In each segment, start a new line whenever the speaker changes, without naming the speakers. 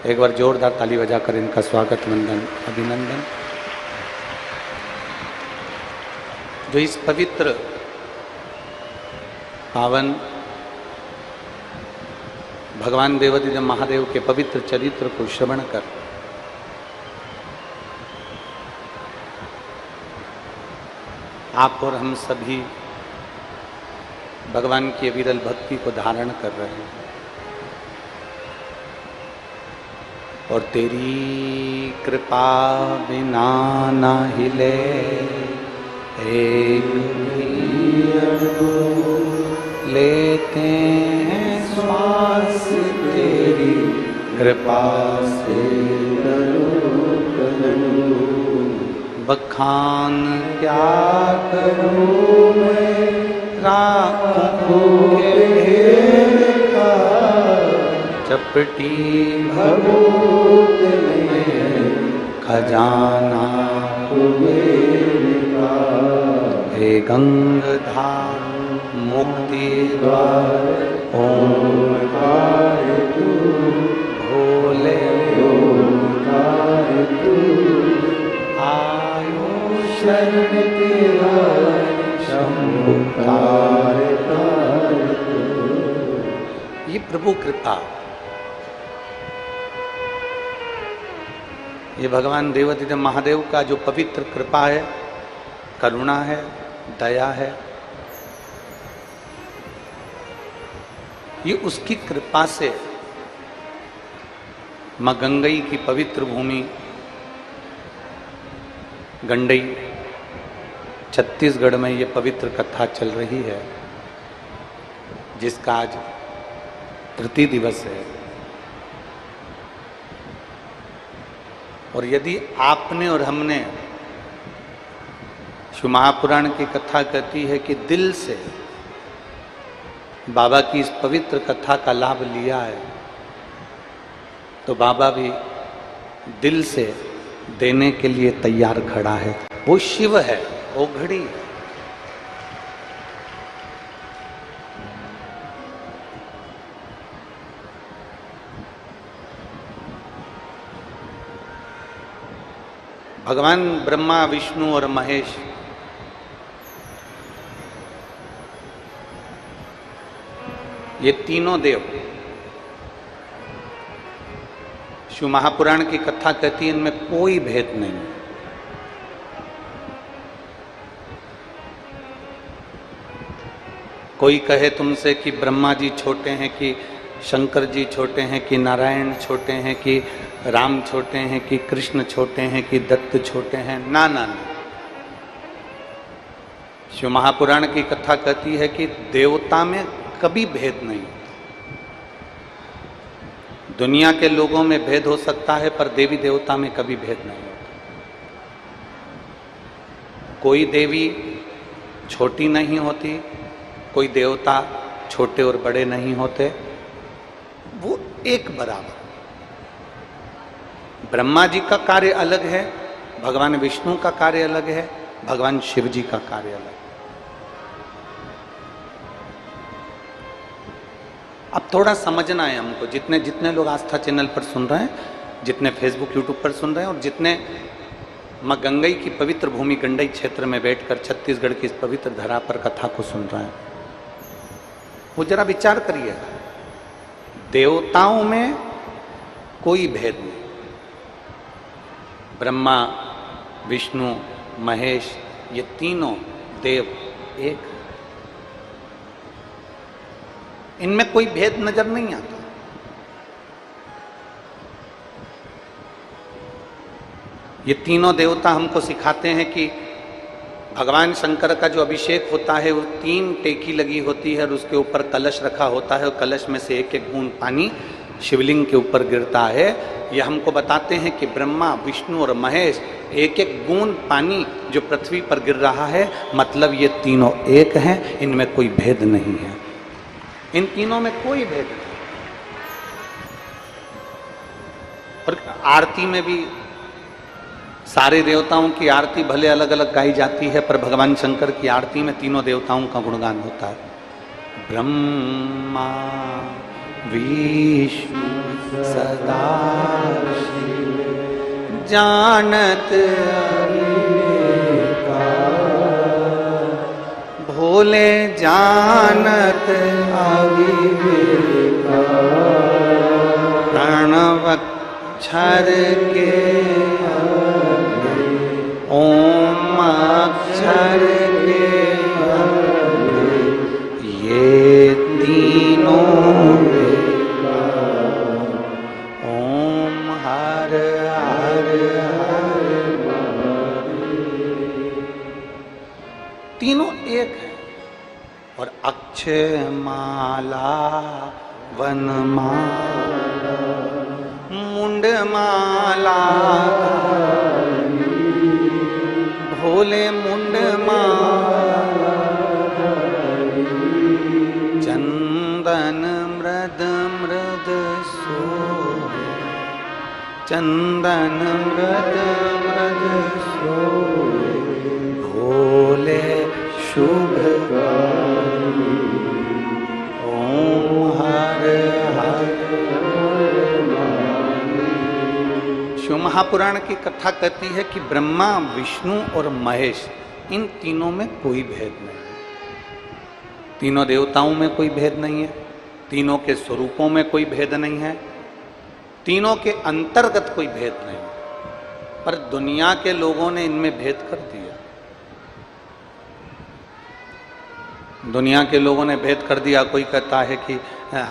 एक बार जोरदार ताली बजाकर इनका स्वागत वंदन अभिनंदन। जो इस पवित्र पावन भगवान देवाधिदेव महादेव के पवित्र चरित्र को श्रवण कर आप और हम सभी भगवान की अविरल भक्ति को धारण कर रहे हैं। और तेरी कृपा बिना ना हिले एक लेते हैं श्वास तेरी कृपा से बखान क्या करूं मैं राखों के का चपटी भगवत में खजाना हे गंगाधार मुक्ति द्वार ओंकार तू भोले ओंकार तू आयो शरण तेरा शंभु तार ये प्रभु कृपा, ये भगवान देवाधिदेव महादेव का जो पवित्र कृपा है, करुणा है, दया है, ये उसकी कृपा से मां गंगई की पवित्र भूमि गंडई छत्तीसगढ़ में ये पवित्र कथा चल रही है, जिसका आज तृतीय दिवस है। और यदि आपने और हमने शिव महापुराण की कथा कहती है कि दिल से बाबा की इस पवित्र कथा का लाभ लिया है, तो बाबा भी दिल से देने के लिए तैयार खड़ा है। वो शिव है, वो घड़ी है। भगवान ब्रह्मा विष्णु और महेश ये तीनों देव शिव महापुराण की कथा कहती है इनमें कोई भेद नहीं। कोई कहे तुमसे कि ब्रह्मा जी छोटे हैं कि शंकर जी छोटे हैं कि नारायण छोटे हैं कि राम छोटे हैं कि कृष्ण छोटे हैं कि दत्त छोटे हैं, ना ना ना। शिव महापुराण की कथा कहती है कि देवता में कभी भेद नहीं। दुनिया के लोगों में भेद हो सकता है पर देवी देवता में कभी भेद नहीं होता। कोई देवी छोटी नहीं होती, कोई देवता छोटे और बड़े नहीं होते, वो एक बराबर। ब्रह्मा जी का कार्य अलग है, भगवान विष्णु का कार्य अलग है, भगवान शिव जी का कार्य अलग है। अब थोड़ा समझना है हमको, जितने जितने लोग आस्था चैनल पर सुन रहे हैं, जितने फेसबुक यूट्यूब पर सुन रहे हैं और जितने मां गंगई की पवित्र भूमि गंडई क्षेत्र में बैठकर छत्तीसगढ़ की इस पवित्र धरा पर कथा को सुन रहे हैं, वो जरा विचार करिए। देवताओं में कोई भेद नहीं। ब्रह्मा विष्णु महेश ये तीनों देव एक, इनमें कोई भेद नजर नहीं आता। ये तीनों देवता हमको सिखाते हैं कि भगवान शंकर का जो अभिषेक होता है वो 3 टेकी लगी होती है और उसके ऊपर कलश रखा होता है और कलश में से एक एक बूंद पानी शिवलिंग के ऊपर गिरता है। ये हमको बताते हैं कि ब्रह्मा विष्णु और महेश एक एक बूंद पानी जो पृथ्वी पर गिर रहा है, मतलब ये तीनों एक हैं, इनमें कोई भेद नहीं है। इन तीनों में कोई भेद नहीं। और आरती में भी सारे देवताओं की आरती भले अलग अलग गाई जाती है, पर भगवान शंकर की आरती में तीनों देवताओं का गुणगान होता है। ब्रह्मा विष्णु सदा जानत भोले जानत प्रणवक्षर के ओम अक्षर के ये तीनों ओम हर हर हर तीनों एक है। और अक्षय माला वनमाला मुंड माला भोले मुंड माला चंदन मृद मृद सो चंदन मृद मृद सो भोले शुभ ओम हर हर। शिव महापुराण की कथा कहती है कि ब्रह्मा विष्णु और महेश इन तीनों में कोई भेद नहीं है। तीनों देवताओं में कोई भेद नहीं है, तीनों के स्वरूपों में कोई भेद नहीं है, तीनों के अंतर्गत कोई भेद नहीं है। पर दुनिया के लोगों ने इनमें भेद कर दिया। दुनिया के लोगों ने भेद कर दिया। कोई कहता है कि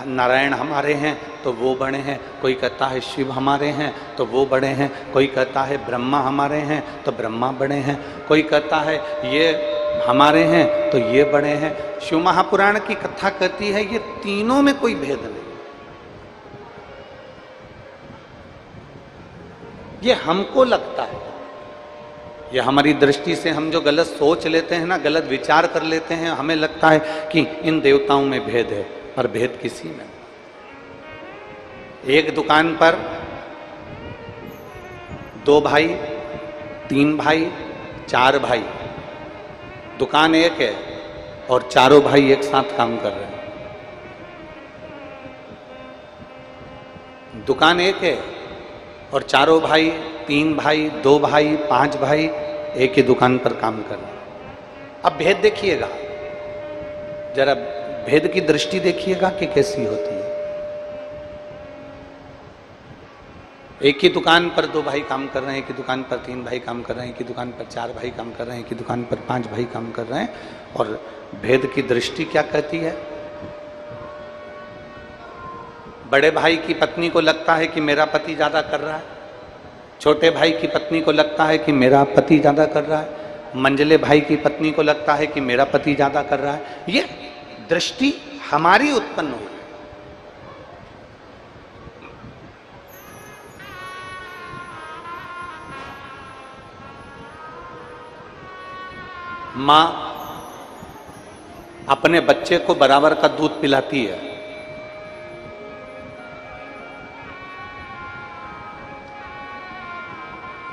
नारायण हमारे हैं तो वो बड़े हैं, कोई कहता है शिव हमारे हैं तो वो बड़े हैं, कोई कहता है ब्रह्मा हमारे हैं तो ब्रह्मा बड़े हैं, कोई कहता है ये हमारे हैं तो ये बड़े हैं। शिव महापुराण की कथा कहती है ये तीनों में कोई भेद नहीं। ये हमको लगता है, ये हमारी दृष्टि से हम जो गलत सोच लेते हैं ना, गलत विचार कर लेते हैं, हमें लगता है कि इन देवताओं में भेद है, पर भेद किसी में। एक दुकान पर 2 भाई, 3 भाई, 4 भाई, दुकान एक है और चारों भाई एक साथ काम कर रहे हैं। दुकान एक है और चारों भाई, 3 भाई, 2 भाई, 5 भाई एक ही दुकान पर काम कर रहे हैं। अब भेद देखिएगा, जरा भेद की दृष्टि देखिएगा कि कैसी होती है। एक ही दुकान पर 2 भाई काम कर रहे हैं, एक ही दुकान पर 3 भाई काम कर रहे हैं, एक ही दुकान पर 4 भाई काम कर रहे हैं, एक ही दुकान पर 5 भाई काम कर रहे हैं। और भेद की दृष्टि क्या कहती है? बड़े भाई की पत्नी को लगता है कि मेरा पति ज्यादा कर रहा है, छोटे भाई की पत्नी को लगता है कि मेरा पति ज्यादा कर रहा है, मंझले भाई की पत्नी को लगता है कि मेरा पति ज्यादा कर रहा है। ये दृष्टि हमारी उत्पन्न हुई। मां अपने बच्चे को बराबर का दूध पिलाती है।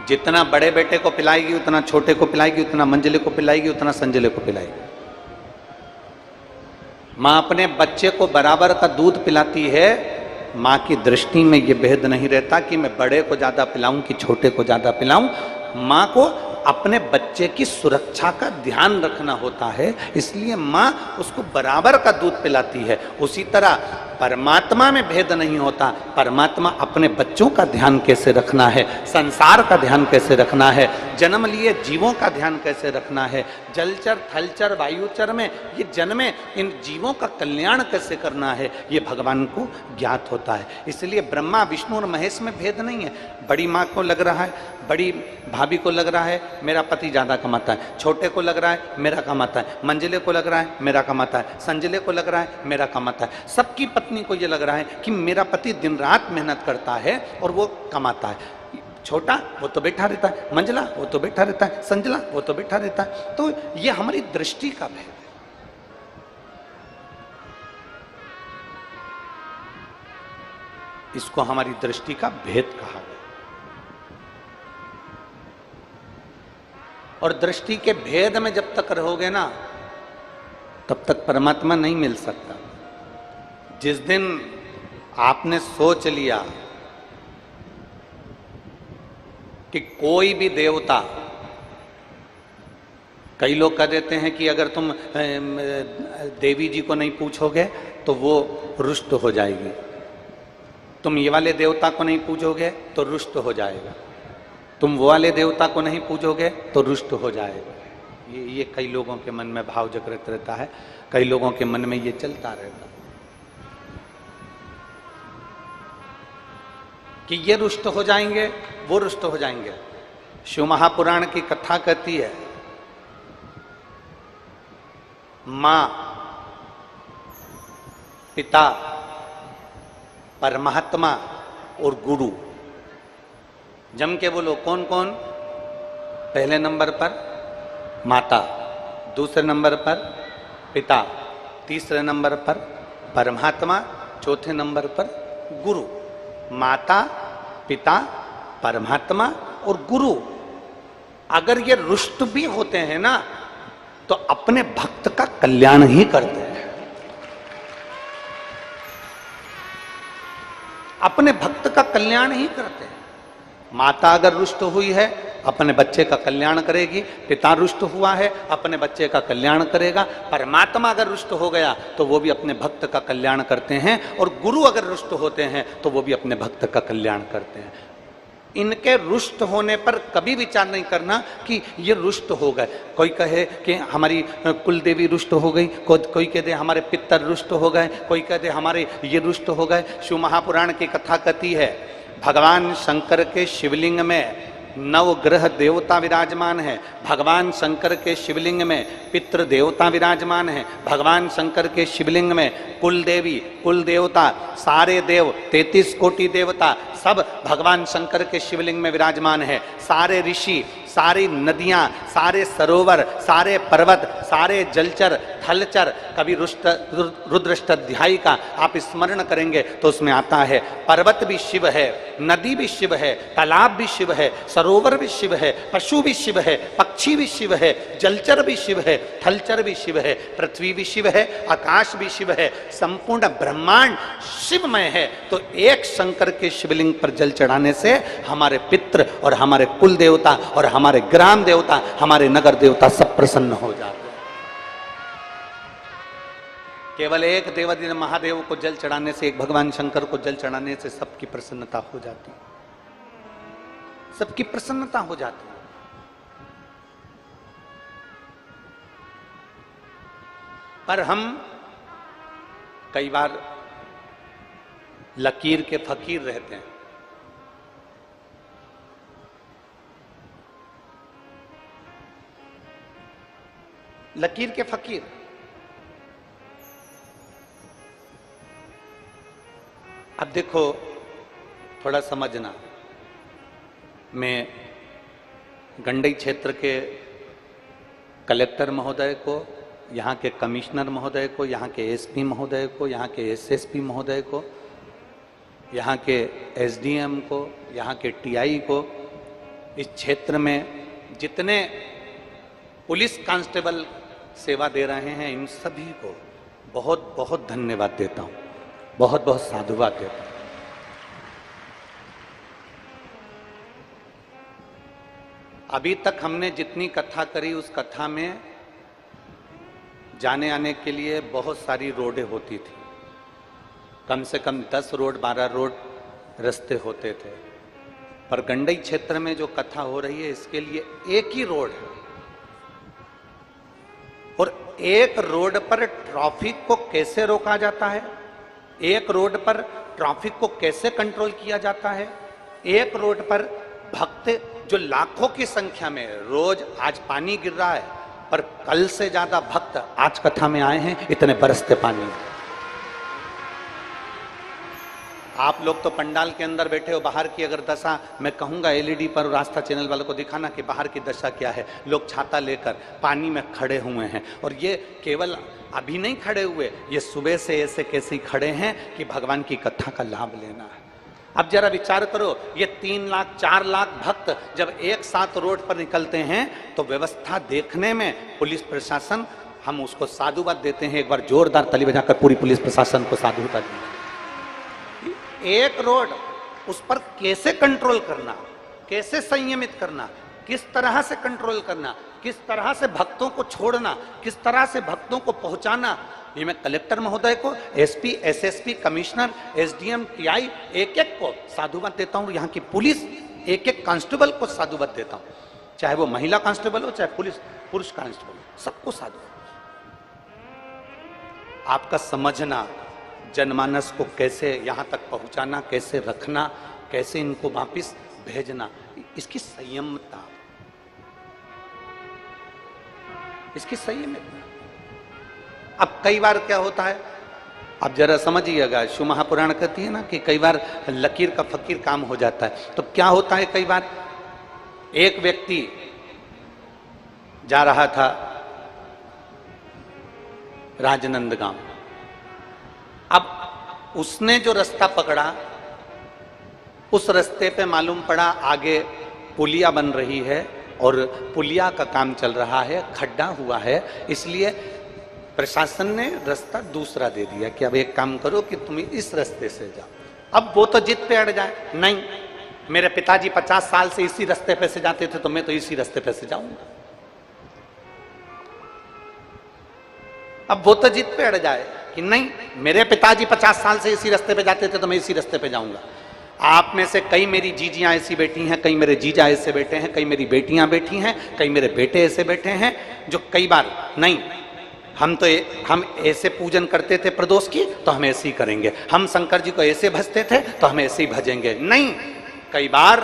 जितना बड़े बेटे को पिलाएगी उतना छोटे को पिलाएगी, उतना मंझले को पिलाएगी, उतना संझले को पिलाएगी। मां अपने बच्चे को बराबर का दूध पिलाती है। मां की दृष्टि में यह भेद नहीं रहता कि मैं बड़े को ज्यादा पिलाऊं कि छोटे को ज्यादा पिलाऊं। मां को अपने बच्चे की सुरक्षा का ध्यान रखना होता है, इसलिए मां उसको बराबर का दूध पिलाती है। उसी तरह परमात्मा में भेद नहीं होता। परमात्मा अपने बच्चों का ध्यान कैसे रखना है, संसार का ध्यान कैसे रखना है, जन्म लिए जीवों का ध्यान कैसे रखना है, जलचर थलचर वायुचर में ये जन्मे इन जीवों का कल्याण कैसे करना है, ये भगवान को ज्ञात होता है। इसलिए ब्रह्मा विष्णु और महेश में भेद नहीं है। बड़ी माँ को लग रहा है, बड़ी भाभी को लग रहा है मेरा पति ज्यादा कमाता है, छोटे को लग रहा है मेरा कमाता है, मंझले को लग रहा है मेरा कमाता है, संझले को लग रहा है मेरा कमाता है। सबकी पत्नी को ये लग रहा है कि मेरा पति दिन रात मेहनत करता है और वो कमाता है। छोटा वो तो बैठा रहता है, मंझला वो तो बैठा रहता है, संझला वो तो बैठा रहता है। तो ये हमारी दृष्टि का भेद है। इसको हमारी दृष्टि का भेद कहा गया। और दृष्टि के भेद में जब तक रहोगे ना, तब तक परमात्मा नहीं मिल सकता। जिस दिन आपने सोच लिया कि कोई भी देवता, कई लोग कह देते हैं कि अगर तुम देवी जी को नहीं पूछोगे तो वो रुष्ट हो जाएगी, तुम ये वाले देवता को नहीं पूजोगे तो रुष्ट हो जाएगा, तुम वो वाले देवता को नहीं पूजोगे तो रुष्ट हो जाएगा। ये कई लोगों के मन में भाव जागृत रहता है, कई लोगों के मन में ये चलता रहता है कि ये रुष्ट हो जाएंगे, वो रुष्ट हो जाएंगे। शिव महापुराण की कथा कहती है, मां, पिता, परमात्मा और गुरु। जम के बोलो कौन कौन? पहले नंबर पर माता, दूसरे नंबर पर पिता, तीसरे नंबर पर परमात्मा, चौथे नंबर पर गुरु। माता, पिता, परमात्मा और गुरु अगर ये रुष्ट भी होते हैं ना तो अपने भक्त का कल्याण ही करते हैं, अपने भक्त का कल्याण ही करते हैं। माता अगर रुष्ट हुई है अपने बच्चे का कल्याण करेगी, पिता रुष्ट हुआ है अपने बच्चे का कल्याण करेगा, परमात्मा अगर रुष्ट हो गया तो वो भी अपने भक्त का कल्याण करते हैं, और गुरु अगर रुष्ट होते हैं तो वो भी अपने भक्त का कल्याण करते हैं। इनके रुष्ट होने पर कभी विचार नहीं करना कि ये रुष्ट हो गए। कोई कहे कि हमारी कुल देवी रुष्ट हो गई, कोई कह दे हमारे पितर रुष्ट हो गए, कोई कह दे हमारे ये रुष्ट हो गए। शिव महापुराण की कथा कहती है, भगवान शंकर के शिवलिंग में नवग्रह देवता विराजमान है, भगवान शंकर के शिवलिंग में पितृ देवता विराजमान है, भगवान शंकर के शिवलिंग में कुल देवी, कुल देवता, सारे देव, 33 कोटि देवता सब भगवान शंकर के शिवलिंग में विराजमान है। सारे ऋषि, सारी नदियां, सारे सरोवर, सारे पर्वत, सारे जलचर, थलचर। कभी रुद्राष्टाध्यायी का आप स्मरण करेंगे तो उसमें आता है, पर्वत भी शिव है, नदी भी शिव है, तालाब भी शिव है, सरोवर भी शिव है, पशु भी शिव है, पक्षी भी शिव है, जलचर भी शिव है, थलचर भी शिव है, पृथ्वी भी शिव है, आकाश भी शिव है, संपूर्ण ब्रह्मांड शिवमय है। तो एक शंकर के शिवलिंग पर जल चढ़ाने से हमारे पितृ और हमारे कुल देवता और हमारे ग्राम देवता, हमारे नगर देवता सब प्रसन्न हो जाते हैं। केवल एक देवादिदेव महादेव को जल चढ़ाने से, एक भगवान शंकर को जल चढ़ाने से सबकी प्रसन्नता हो जाती है, सबकी प्रसन्नता हो जाती है। पर हम कई बार लकीर के फकीर रहते हैं। लकीर के फकीर, अब देखो थोड़ा समझना, मैं गंडई क्षेत्र के कलेक्टर महोदय को, यहाँ के कमिश्नर महोदय को, यहाँ के एसपी महोदय को, यहाँ के एसएसपी महोदय को, यहाँ के एसडीएम को, यहाँ के टीआई को, इस क्षेत्र में जितने पुलिस कांस्टेबल सेवा दे रहे हैं इन सभी को बहुत बहुत धन्यवाद देता हूँ, बहुत बहुत साधुवाद देता हूँ। अभी तक हमने जितनी कथा करी उस कथा में जाने आने के लिए बहुत सारी रोडें होती थी, कम से कम 10 रोड 12 रोड रास्ते होते थे। पर गंडई क्षेत्र में जो कथा हो रही है इसके लिए एक ही रोड है, और एक रोड पर ट्रैफिक को कैसे रोका जाता है, एक रोड पर ट्रैफिक को कैसे कंट्रोल किया जाता है, एक रोड पर भक्त जो लाखों की संख्या में, रोज आज पानी गिर रहा है पर कल से ज्यादा भक्त आज कथा में आए हैं, इतने बरसते पानी। आप लोग तो पंडाल के अंदर बैठे हो, बाहर की अगर दशा मैं कहूंगा एलईडी पर और आस्था चैनल वालों को दिखाना कि बाहर की दशा क्या है। लोग छाता लेकर पानी में खड़े हुए हैं, और ये केवल अभी नहीं खड़े हुए, ये सुबह से ऐसे कैसे खड़े हैं कि भगवान की कथा का लाभ लेना है। अब जरा विचार करो, ये 3 लाख 4 लाख भक्त जब एक साथ रोड पर निकलते हैं तो व्यवस्था देखने में पुलिस प्रशासन, हम उसको साधुवाद देते हैं। एक बार जोरदार ताली बजाकर पूरी पुलिस प्रशासन को साधुवाद दें। एक रोड, उस पर कैसे कंट्रोल करना, कैसे संयमित करना, किस तरह से कंट्रोल करना, किस तरह से भक्तों को छोड़ना, किस तरह से भक्तों को पहुंचाना, ये मैं कलेक्टर महोदय को, SP, SSP, commissioner, SDM, TI, एक एक को साधुवाद देता हूं। यहाँ की पुलिस एक एक कांस्टेबल को साधुवाद देता हूं, चाहे वो महिला कांस्टेबल हो चाहे पुरुष कांस्टेबल हो, सबको साधुवाद। आपका समझना, जनमानस को कैसे यहां तक पहुंचाना, कैसे रखना, कैसे इनको वापिस भेजना, इसकी संयमता, इसकी संयमता। अब कई बार क्या होता है, आप जरा समझिएगा, शिव महापुराण कहती है ना कि कई बार लकीर का फकीर काम हो जाता है। तो क्या होता है, कई बार एक व्यक्ति जा रहा था राजनंदगांव, अब उसने जो रास्ता पकड़ा उस रास्ते पे मालूम पड़ा आगे पुलिया बन रही है और पुलिया का काम चल रहा है, खड्डा हुआ है, इसलिए प्रशासन ने रास्ता दूसरा दे दिया कि अब एक काम करो कि तुम इस रास्ते से जाओ। अब वो तो जिद पे अड़ जाए, नहीं मेरे पिताजी 50 साल से इसी रास्ते पे से जाते थे तो मैं तो इसी रास्ते पे से जाऊंगा। अब वो तो जिद पे अड़ जाए कि नहीं मेरे पिताजी 50 साल से इसी रास्ते पे जाते थे तो मैं इसी रास्ते पे जाऊंगा। आप में से कई मेरी जीजियां ऐसी बैठी हैं, कई मेरे जीजा ऐसे बैठे हैं, कई मेरी बेटियां बैठी हैं, कई मेरे बेटे ऐसे बैठे हैं जो कई बार नहीं हम ऐसे पूजन करते थे प्रदोष की तो हम ऐसे ही करेंगे, हम शंकर जी को ऐसे भजते थे तो हम ऐसे ही भजेंगे। नहीं, कई बार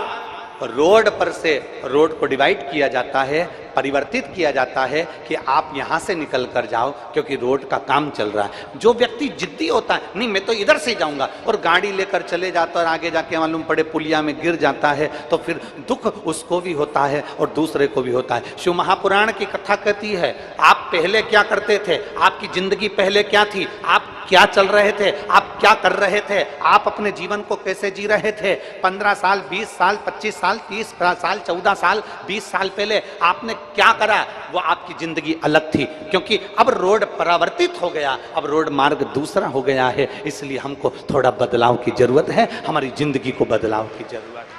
रोड पर से रोड को डिवाइड किया जाता है, परिवर्तित किया जाता है कि आप यहां से निकल कर जाओ क्योंकि रोड का काम चल रहा है। जो व्यक्ति जिद्दी होता है, नहीं मैं तो इधर से ही जाऊंगा, और गाड़ी लेकर चले जाता है और आगे जाके मालूम पड़े पुलिया में गिर जाता है, तो फिर दुख उसको भी होता है और दूसरे को भी होता है। शिव महापुराण की कथा कहती है आप पहले क्या करते थे, आपकी जिंदगी पहले क्या थी, आप क्या चल रहे थे, आप क्या कर रहे थे, आप अपने जीवन को कैसे जी रहे थे। 15 साल, 20 साल, 25 साल, 30 साल, 14 साल, 20 साल पहले आपने क्या करा, वो आपकी जिंदगी अलग थी। क्योंकि अब रोड परावर्तित हो गया, अब रोड मार्ग दूसरा हो गया है, इसलिए हमको थोड़ा बदलाव की जरूरत है, हमारी जिंदगी को बदलाव की जरूरत है।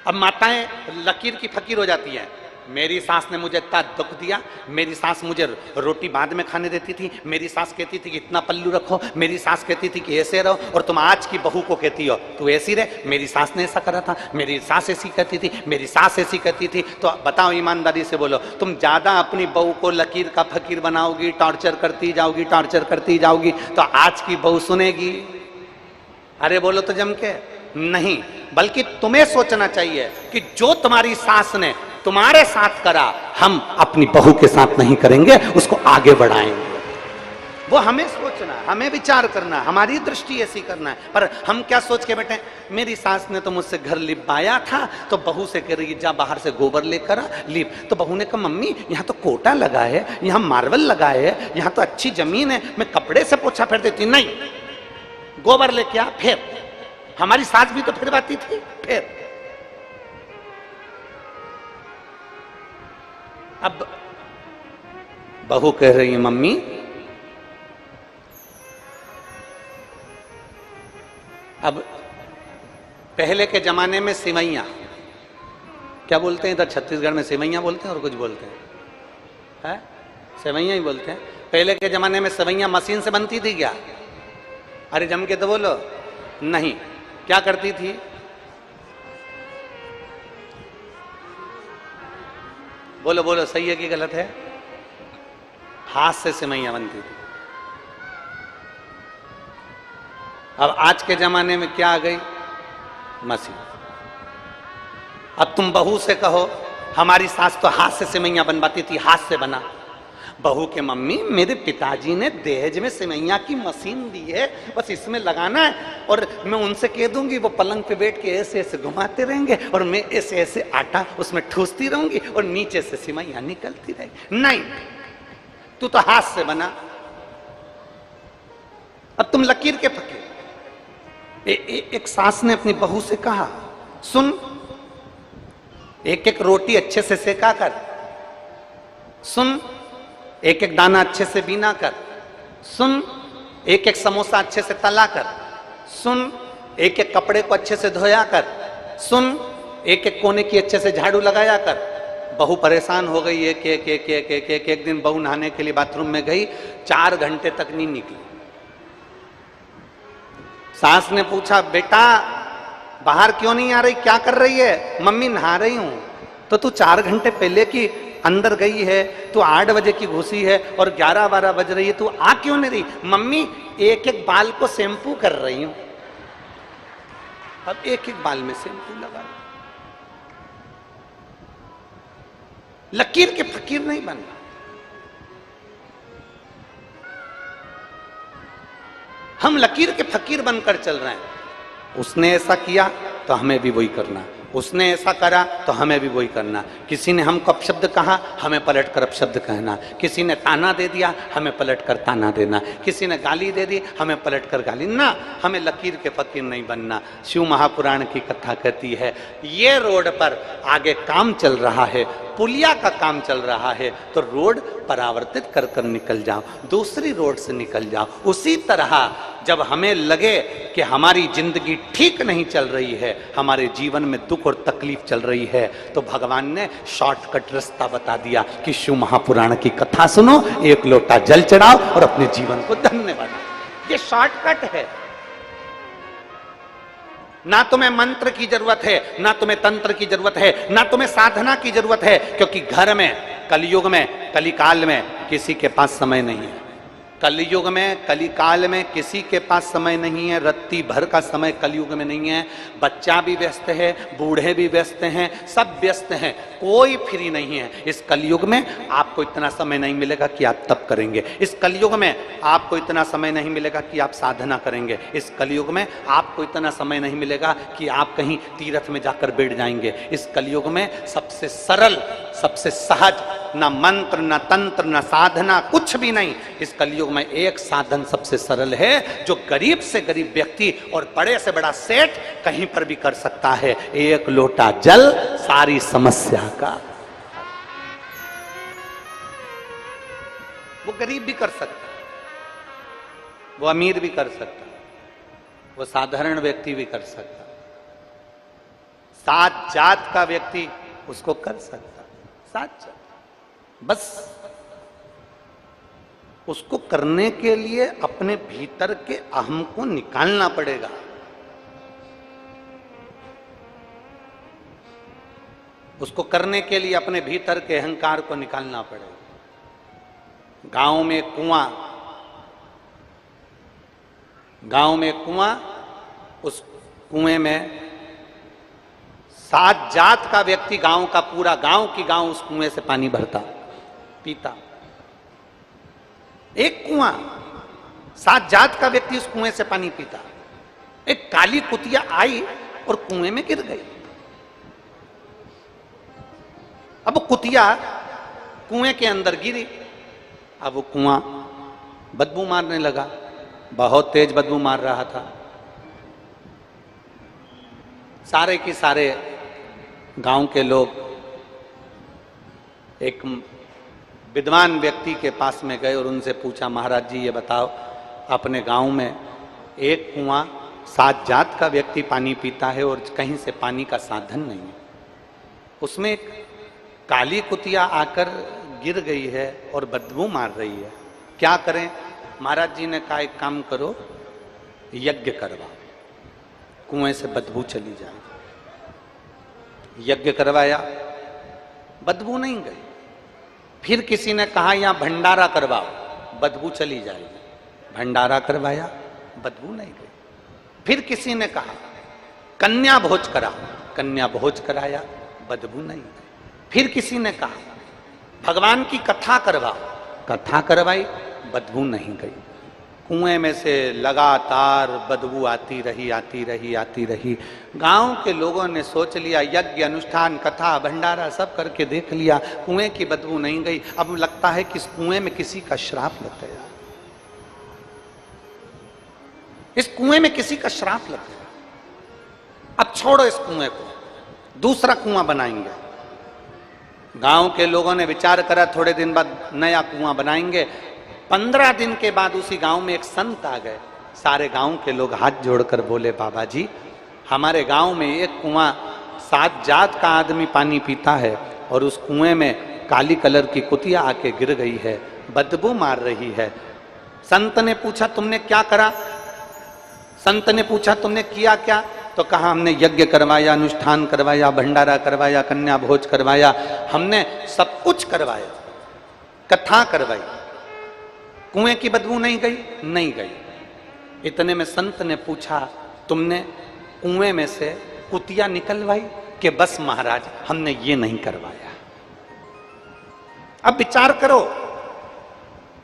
अब माताएं लकीर की फकीर हो जाती हैं, मेरी सास ने मुझे इतना दुख दिया, मेरी सास मुझे रोटी बाद में खाने देती थी, मेरी सास कहती थी कि इतना पल्लू रखो, मेरी सास कहती थी कि ऐसे रहो, और तुम आज की बहू को कहती हो तू ऐसी रहे, मेरी सास ने ऐसा करा था, मेरी सास ऐसी कहती थी, मेरी सास ऐसी कहती थी। तो बताओ ईमानदारी से बोलो, तुम ज्यादा अपनी बहू को लकीर का फकीर बनाओगी, टॉर्चर करती जाओगी, टॉर्चर करती जाओगी, तो आज की बहू सुनेगी? अरे बोलो तो जम के नहीं। बल्कि तुम्हें सोचना चाहिए कि जो तुम्हारी सास ने तुम्हारे साथ करा, हम अपनी बहू के साथ नहीं करेंगे, उसको आगे बढ़ाएंगे। वो हमें सोचना, हमें विचार करना, हमारी दृष्टि ऐसी करना है। पर हम क्या सोच के बैठे, मेरी सास ने तो मुझसे घर लिपाया था, तो बहू से कह रही जा बाहर से गोबर लेकर आ, लिप। तो बहू ने कहा मम्मी यहाँ तो कोटा लगा है, यहाँ मार्बल लगा है, यहाँ तो अच्छी जमीन है, मैं कपड़े से पोछा फेर देती। नहीं, गोबर लेके आ फिर। हमारी सास भी तो फिरवाती थी फिर। अब बहू कह रही है मम्मी अब पहले के जमाने में सिवैया, क्या बोलते हैं इधर छत्तीसगढ़ में, सिवैया बोलते हैं और कुछ बोलते हैं, है सिवैया ही बोलते हैं। पहले के जमाने में सिवैया मशीन से बनती थी क्या? अरे जम के तो बोलो। नहीं, क्या करती थी? बोलो बोलो, सही है कि गलत है? हाथ से सिवैया बनती थी। अब आज के जमाने में क्या आ गई? मशीन। अब तुम बहू से कहो हमारी सास तो हाथ से सिवैया बनवाती थी, हाथ से बना। बहू के मम्मी मेरे पिताजी ने दहेज में सिवैया की मशीन दी है, बस इसमें लगाना है, और मैं उनसे कह दूंगी वो पलंग पे बैठ के ऐसे ऐसे घुमाते रहेंगे और मैं ऐसे ऐसे आटा उसमें ठूसती रहूंगी और नीचे से सिवैया निकलती रहेगी। नहीं, तू तो हाथ से बना। अब तुम लकीर के फकीर। एक सास ने अपनी बहू से कहा सुन, एक एक रोटी अच्छे से सेका कर, सुन एक एक दाना अच्छे से बीना कर, सुन एक एक समोसा अच्छे से तला कर, सुन एक एक कपड़े को अच्छे से धोया कर, सुन, एक एक कोने की अच्छे से झाड़ू लगाया कर। बहू परेशान हो गई। एक दिन बहू नहाने के लिए बाथरूम में गई, 4 घंटे तक नहीं निकली। सास ने पूछा, बेटा बाहर क्यों नहीं आ रही, क्या कर रही है? मम्मी नहा रही हूं। तो तू 4 घंटे पहले की अंदर गई है, तू 8 बजे की घुसी है और 11-12 बज रही है, तू आ क्यों नहीं रही? मम्मी एक एक बाल को शैम्पू कर रही हूं। अब एक एक बाल में शैम्पू लगा। लकीर के फकीर नहीं बनना। हम लकीर के फकीर बनकर चल रहे हैं। उसने ऐसा किया तो हमें भी वही करना, उसने ऐसा करा तो हमें भी वही करना। किसी ने हमको अपशब्द कहा, हमें पलट कर अपशब्द कहना। किसी ने ताना दे दिया, हमें पलट कर ताना देना। किसी ने गाली दे दी, हमें पलट कर गाली ना। हमें लकीर के फकीर नहीं बनना। शिव महापुराण की कथा कहती है, ये रोड पर आगे काम चल रहा है, पुलिया का काम चल रहा है, तो रोड परावर्तित कर कर निकल जाओ, दूसरी रोड से निकल जाओ। उसी तरह जब हमें लगे कि हमारी जिंदगी ठीक नहीं चल रही है, हमारे जीवन में दुख और तकलीफ चल रही है, तो भगवान ने शॉर्टकट रास्ता बता दिया कि शिव महापुराण की कथा सुनो, 1 लोटा जल चढ़ाओ और अपने जीवन को धन्य बनाओ। ये शॉर्टकट है। ना तुम्हें मंत्र की जरूरत है, ना तुम्हें तंत्र की जरूरत है, ना तुम्हें साधना की जरूरत है, क्योंकि घर में, कलयुग में, कलिकाल में किसी के पास समय नहीं है। कलयुग में, कलिकाल में किसी के पास समय नहीं है। रत्ती भर का समय कलयुग में नहीं है। बच्चा भी व्यस्त है, बूढ़े भी व्यस्त हैं, सब व्यस्त हैं, कोई फ्री नहीं है। इस कलयुग में आपको इतना समय नहीं मिलेगा कि आप तप करेंगे। इस कलयुग में आपको इतना समय नहीं मिलेगा कि आप साधना करेंगे। इस कलयुग में आपको इतना समय नहीं मिलेगा कि आप कहीं तीर्थ में जाकर बैठ जाएंगे। इस कलयुग में सबसे सरल, सबसे सहज, ना मंत्र, ना तंत्र, ना साधना, कुछ भी नहीं। इस कलयुग में एक साधन सबसे सरल है, जो गरीब से गरीब व्यक्ति और बड़े से बड़ा सेठ कहीं पर भी कर सकता है। 1 लोटा जल सारी समस्या का। वो गरीब भी कर सकता, वो अमीर भी कर सकता, वो साधारण व्यक्ति भी कर सकता, 7 जात का व्यक्ति उसको कर सकता। 7 जात, बस उसको करने के लिए अपने भीतर के अहम को निकालना पड़ेगा। उसको करने के लिए अपने भीतर के अहंकार को निकालना पड़ेगा। गांव में कुआं, उस कुएं में 7 जात का व्यक्ति, गांव का पूरा गांव उस कुएं से पानी भरता, पीता। एक कुआं, 7 जात का व्यक्ति उस कुएं से पानी पीता। एक काली कुतिया आई और कुएं में गिर गई। अब वो कुतिया कुएं के अंदर गिरी। अब वो कुआं बदबू मारने लगा, बहुत तेज बदबू मार रहा था। सारे के सारे गांव के लोग एक विद्वान व्यक्ति के पास में गए और उनसे पूछा, महाराज जी ये बताओ, अपने गांव में एक कुआं 7 जात का व्यक्ति पानी पीता है और कहीं से पानी का साधन नहीं है, उसमें एक काली कुतिया आकर गिर गई है और बदबू मार रही है, क्या करें? महाराज जी ने कहा, एक काम करो, यज्ञ करवाओ, कुएं से बदबू चली जाए। यज्ञ करवाया, बदबू नहीं गई। फिर किसी ने कहा, यहां भंडारा करवाओ, बदबू चली जाएगी। भंडारा करवाया, बदबू नहीं गई। फिर किसी ने कहा, कन्या भोज कराओ, कन्या भोज कराया, बदबू नहीं गई। फिर किसी ने कहा, भगवान की कथा करवाओ, कथा करवाई, बदबू नहीं गई। कुएं में से लगातार बदबू आती रही। गांव के लोगों ने सोच लिया, यज्ञ अनुष्ठान कथा भंडारा सब करके देख लिया, कुएं की बदबू नहीं गई। अब लगता है कि इस कुएं में किसी का श्राप लग गया, इस कुएं में किसी का श्राप लग गया। अब छोड़ो इस कुएं को, दूसरा कुआं बनाएंगे। गांव के लोगों ने विचार करा, थोड़े दिन बाद नया कुआं बनाएंगे। 15 दिन के बाद उसी गांव में एक संत आ गए। सारे गांव के लोग हाथ जोड़कर बोले, बाबा जी, हमारे गांव में एक कुआं 7 जात का आदमी पानी पीता है और उस कुएं में काली कलर की कुतिया आके गिर गई है, बदबू मार रही है। संत ने पूछा तुमने क्या करा? संत ने पूछा तुमने किया क्या? तो कहा हमने यज्ञ करवाया, अनुष्ठान करवाया, भंडारा करवाया, कन्या भोज करवाया, हमने सब कुछ करवाया, कथा करवाई। कुएं की बदबू नहीं गई? नहीं गई। इतने में संत ने पूछा तुमने कुएं में से कुतिया निकलवाई? कि बस महाराज हमने ये नहीं करवाया। अब विचार करो,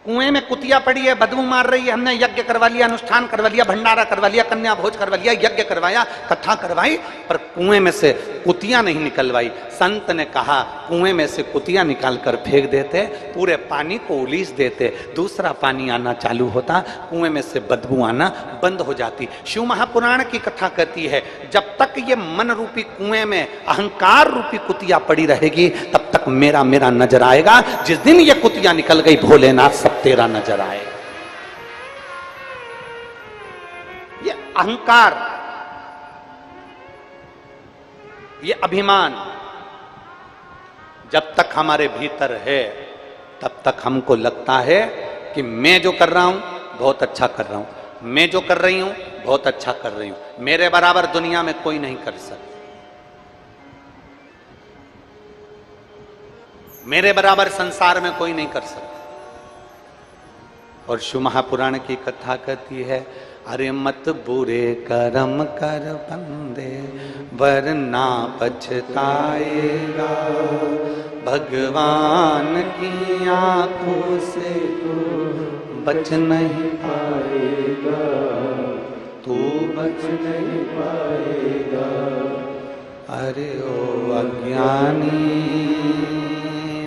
कुएं में कुतिया पड़ी है, बदबू मार रही है, हमने यज्ञ करवा लिया, अनुष्ठान करवा लिया, भंडारा करवा लिया, कन्या भोज करवा लिया, यज्ञ करवाया, कथा करवाई, पर कुएं में से कुतिया नहीं निकलवाई। संत ने कहा कुएं में से कुतिया निकाल कर फेंक देते, पूरे पानी को उलीस देते, दूसरा पानी आना चालू होता, कुएं में से बदबू आना बंद हो जाती। शिव महापुराण की कथा कहती है जब तक ये मन रूपी कुएं में अहंकार रूपी कुतिया पड़ी रहेगी तब तक मेरा मेरा नजर आएगा। जिस दिन ये कुतिया निकल गई भोलेनाथ सब तेरा नजर आएगा। ये अहंकार, ये अभिमान जब तक हमारे भीतर है तब तक हमको लगता है कि मैं जो कर रहा हूं बहुत अच्छा कर रहा हूं, मैं जो कर रही हूं बहुत अच्छा कर रही हूं, मेरे बराबर दुनिया में कोई नहीं कर सकता, मेरे बराबर संसार में कोई नहीं कर सकता। और शिव महापुराण की कथा कहती है अरे मत बुरे कर्म कर बंदे वरना पछताएगा, भगवान की आंखों से तू बच नहीं पाएगा, तू बच नहीं पाएगा। अरे ओ अज्ञानी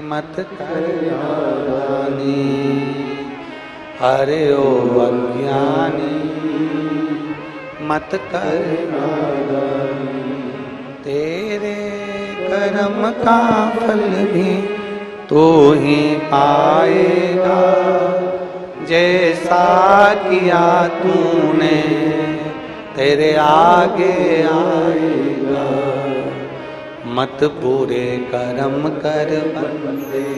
मत कर नादानी, अरे ओ अज्ञानी मत कर नादानी, तेरे कर्म का फल भी तू ही पाएगा, जैसा किया तूने तेरे आगे आएगा। मत बुरे कर्म कर बंदे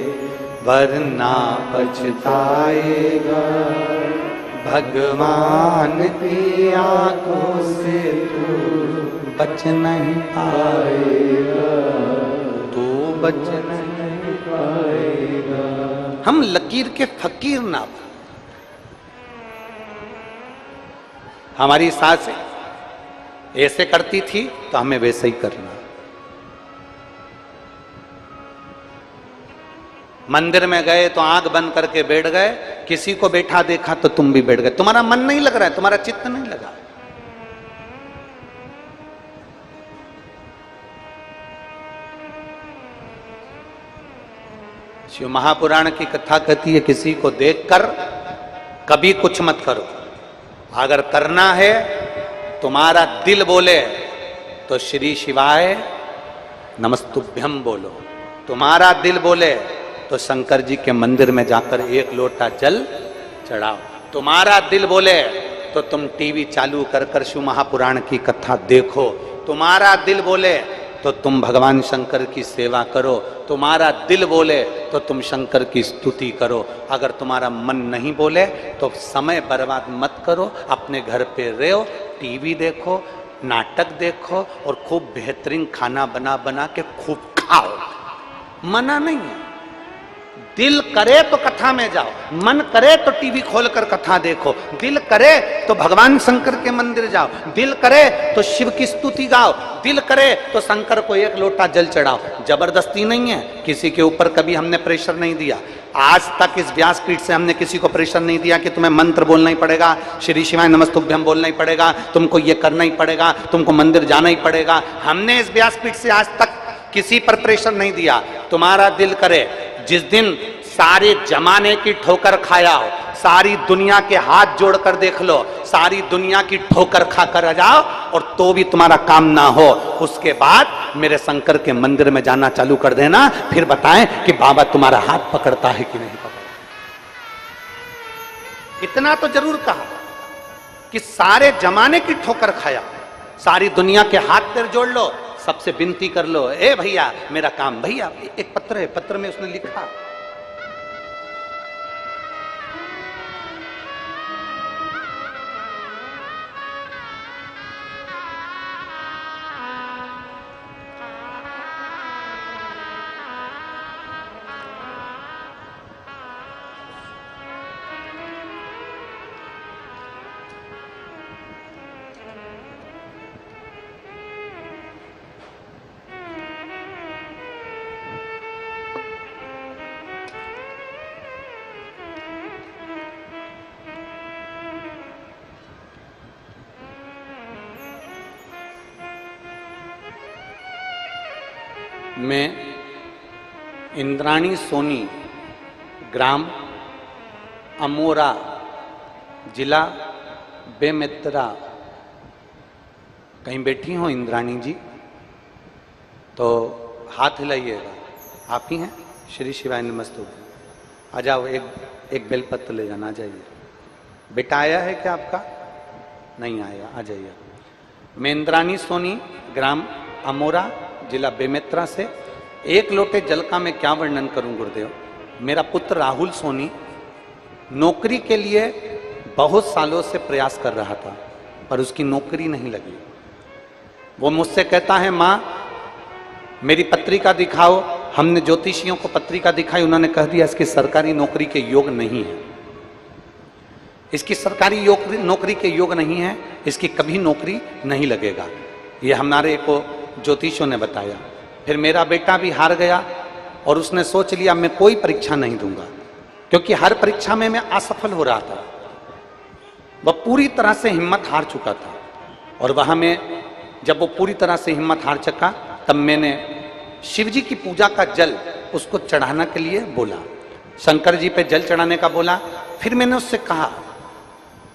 वरना पछताएगा, भगवान की आंखों से तू बच नहीं पाएगा, तू बच नहीं पाएगा। हम लकीर के फकीर ना, हमारी सास ऐसे करती थी तो हमें वैसे ही करना। मंदिर में गए तो आंख बंद करके बैठ गए, किसी को बैठा देखा तो तुम भी बैठ गए, तुम्हारा मन नहीं लग रहा है, तुम्हारा चित्त नहीं लगा। शिव महापुराण की कथा कहती है किसी को देखकर कभी कुछ मत करो, अगर करना है तुम्हारा दिल बोले तो श्री शिवाय नमस्तुभ्यम बोलो, तुम्हारा दिल बोले तो शंकर जी के मंदिर में जाकर 1 लोटा जल चढ़ाओ, तुम्हारा दिल बोले तो तुम टीवी चालू कर कर शिव महापुराण की कथा देखो, तुम्हारा दिल बोले तो तुम भगवान शंकर की सेवा करो, तुम्हारा दिल बोले तो तुम शंकर की स्तुति करो। अगर तुम्हारा मन नहीं बोले तो समय बर्बाद मत करो, अपने घर पे रहो, टीवी देखो, नाटक देखो और खूब बेहतरीन खाना बना बना के खूब खाओ, मना नहीं है। दिल करे तो कथा में जाओ, मन करे तो टीवी खोलकर कथा देखो, दिल करे तो भगवान शंकर के मंदिर जाओ, दिल करे तो शिव की स्तुति गाओ, दिल करे तो शंकर को 1 लोटा जल चढ़ाओ। जबरदस्ती नहीं है, किसी के ऊपर कभी हमने प्रेशर नहीं दिया। आज तक इस व्यासपीठ से हमने किसी को प्रेशर नहीं दिया कि तुम्हें मंत्र बोलना ही पड़ेगा, श्री शिवाय नमस्तुभ्यम बोलना ही पड़ेगा, तुमको ये करना ही पड़ेगा, तुमको मंदिर जाना ही पड़ेगा। हमने इस व्यासपीठ से आज तक किसी पर प्रेशर नहीं दिया। तुम्हारा दिल करे, जिस दिन सारे जमाने की ठोकर खाया हो, सारी दुनिया के हाथ जोड़कर देख लो, सारी दुनिया की ठोकर खाकर आ जाओ और तो भी तुम्हारा काम ना हो, उसके बाद मेरे शंकर के मंदिर में जाना चालू कर देना, फिर बताएं कि बाबा तुम्हारा हाथ पकड़ता है कि नहीं पकड़ता। इतना तो जरूर कहा कि सारे जमाने की ठोकर खाया, सारी दुनिया के हाथ पैर जोड़ लो, सबसे विनती कर लो, ए भैया मेरा काम, भैया एक पत्र है, पत्र में उसने लिखा, मैं इंद्राणी सोनी, ग्राम अमोरा, जिला बेमेतरा। कहीं बैठी हो इंद्राणी जी तो हाथ हिलाइएगा। आप ही हैं? श्री शिवाय नमस्तु। आ जाओ, एक बेलपत्र ले जाना, आ जाइए। बेटा आया है क्या आपका? नहीं आया, आ जाइए। मैं इंद्राणी सोनी, ग्राम अमोरा, जिला बेमेतरा से। एक लोटे जल का मैं क्या वर्णन करूं गुरुदेव। मेरा पुत्र राहुल सोनी नौकरी के लिए बहुत सालों से प्रयास कर रहा था, पर उसकी नौकरी नहीं लगी। वो मुझसे कहता है, माँ मेरी पत्रिका दिखाओ। हमने ज्योतिषियों को पत्रिका दिखाई, उन्होंने कह दिया इसकी सरकारी नौकरी के योग नहीं है, इसकी सरकारी नौकरी के योग नहीं है, इसकी कभी नौकरी नहीं लगेगा। ये हमारे को ज्योतिषियों ने बताया। फिर मेरा बेटा भी हार गया और उसने सोच लिया मैं कोई परीक्षा नहीं दूंगा, क्योंकि हर परीक्षा में मैं असफल हो रहा था। वह पूरी तरह से हिम्मत हार चुका था। और वहां में जब वो पूरी तरह से हिम्मत हार चुका, तब मैंने शिव जी की पूजा का जल उसको चढ़ाने के लिए बोला, शंकर जी पे जल चढ़ाने का बोला। फिर मैंने उससे कहा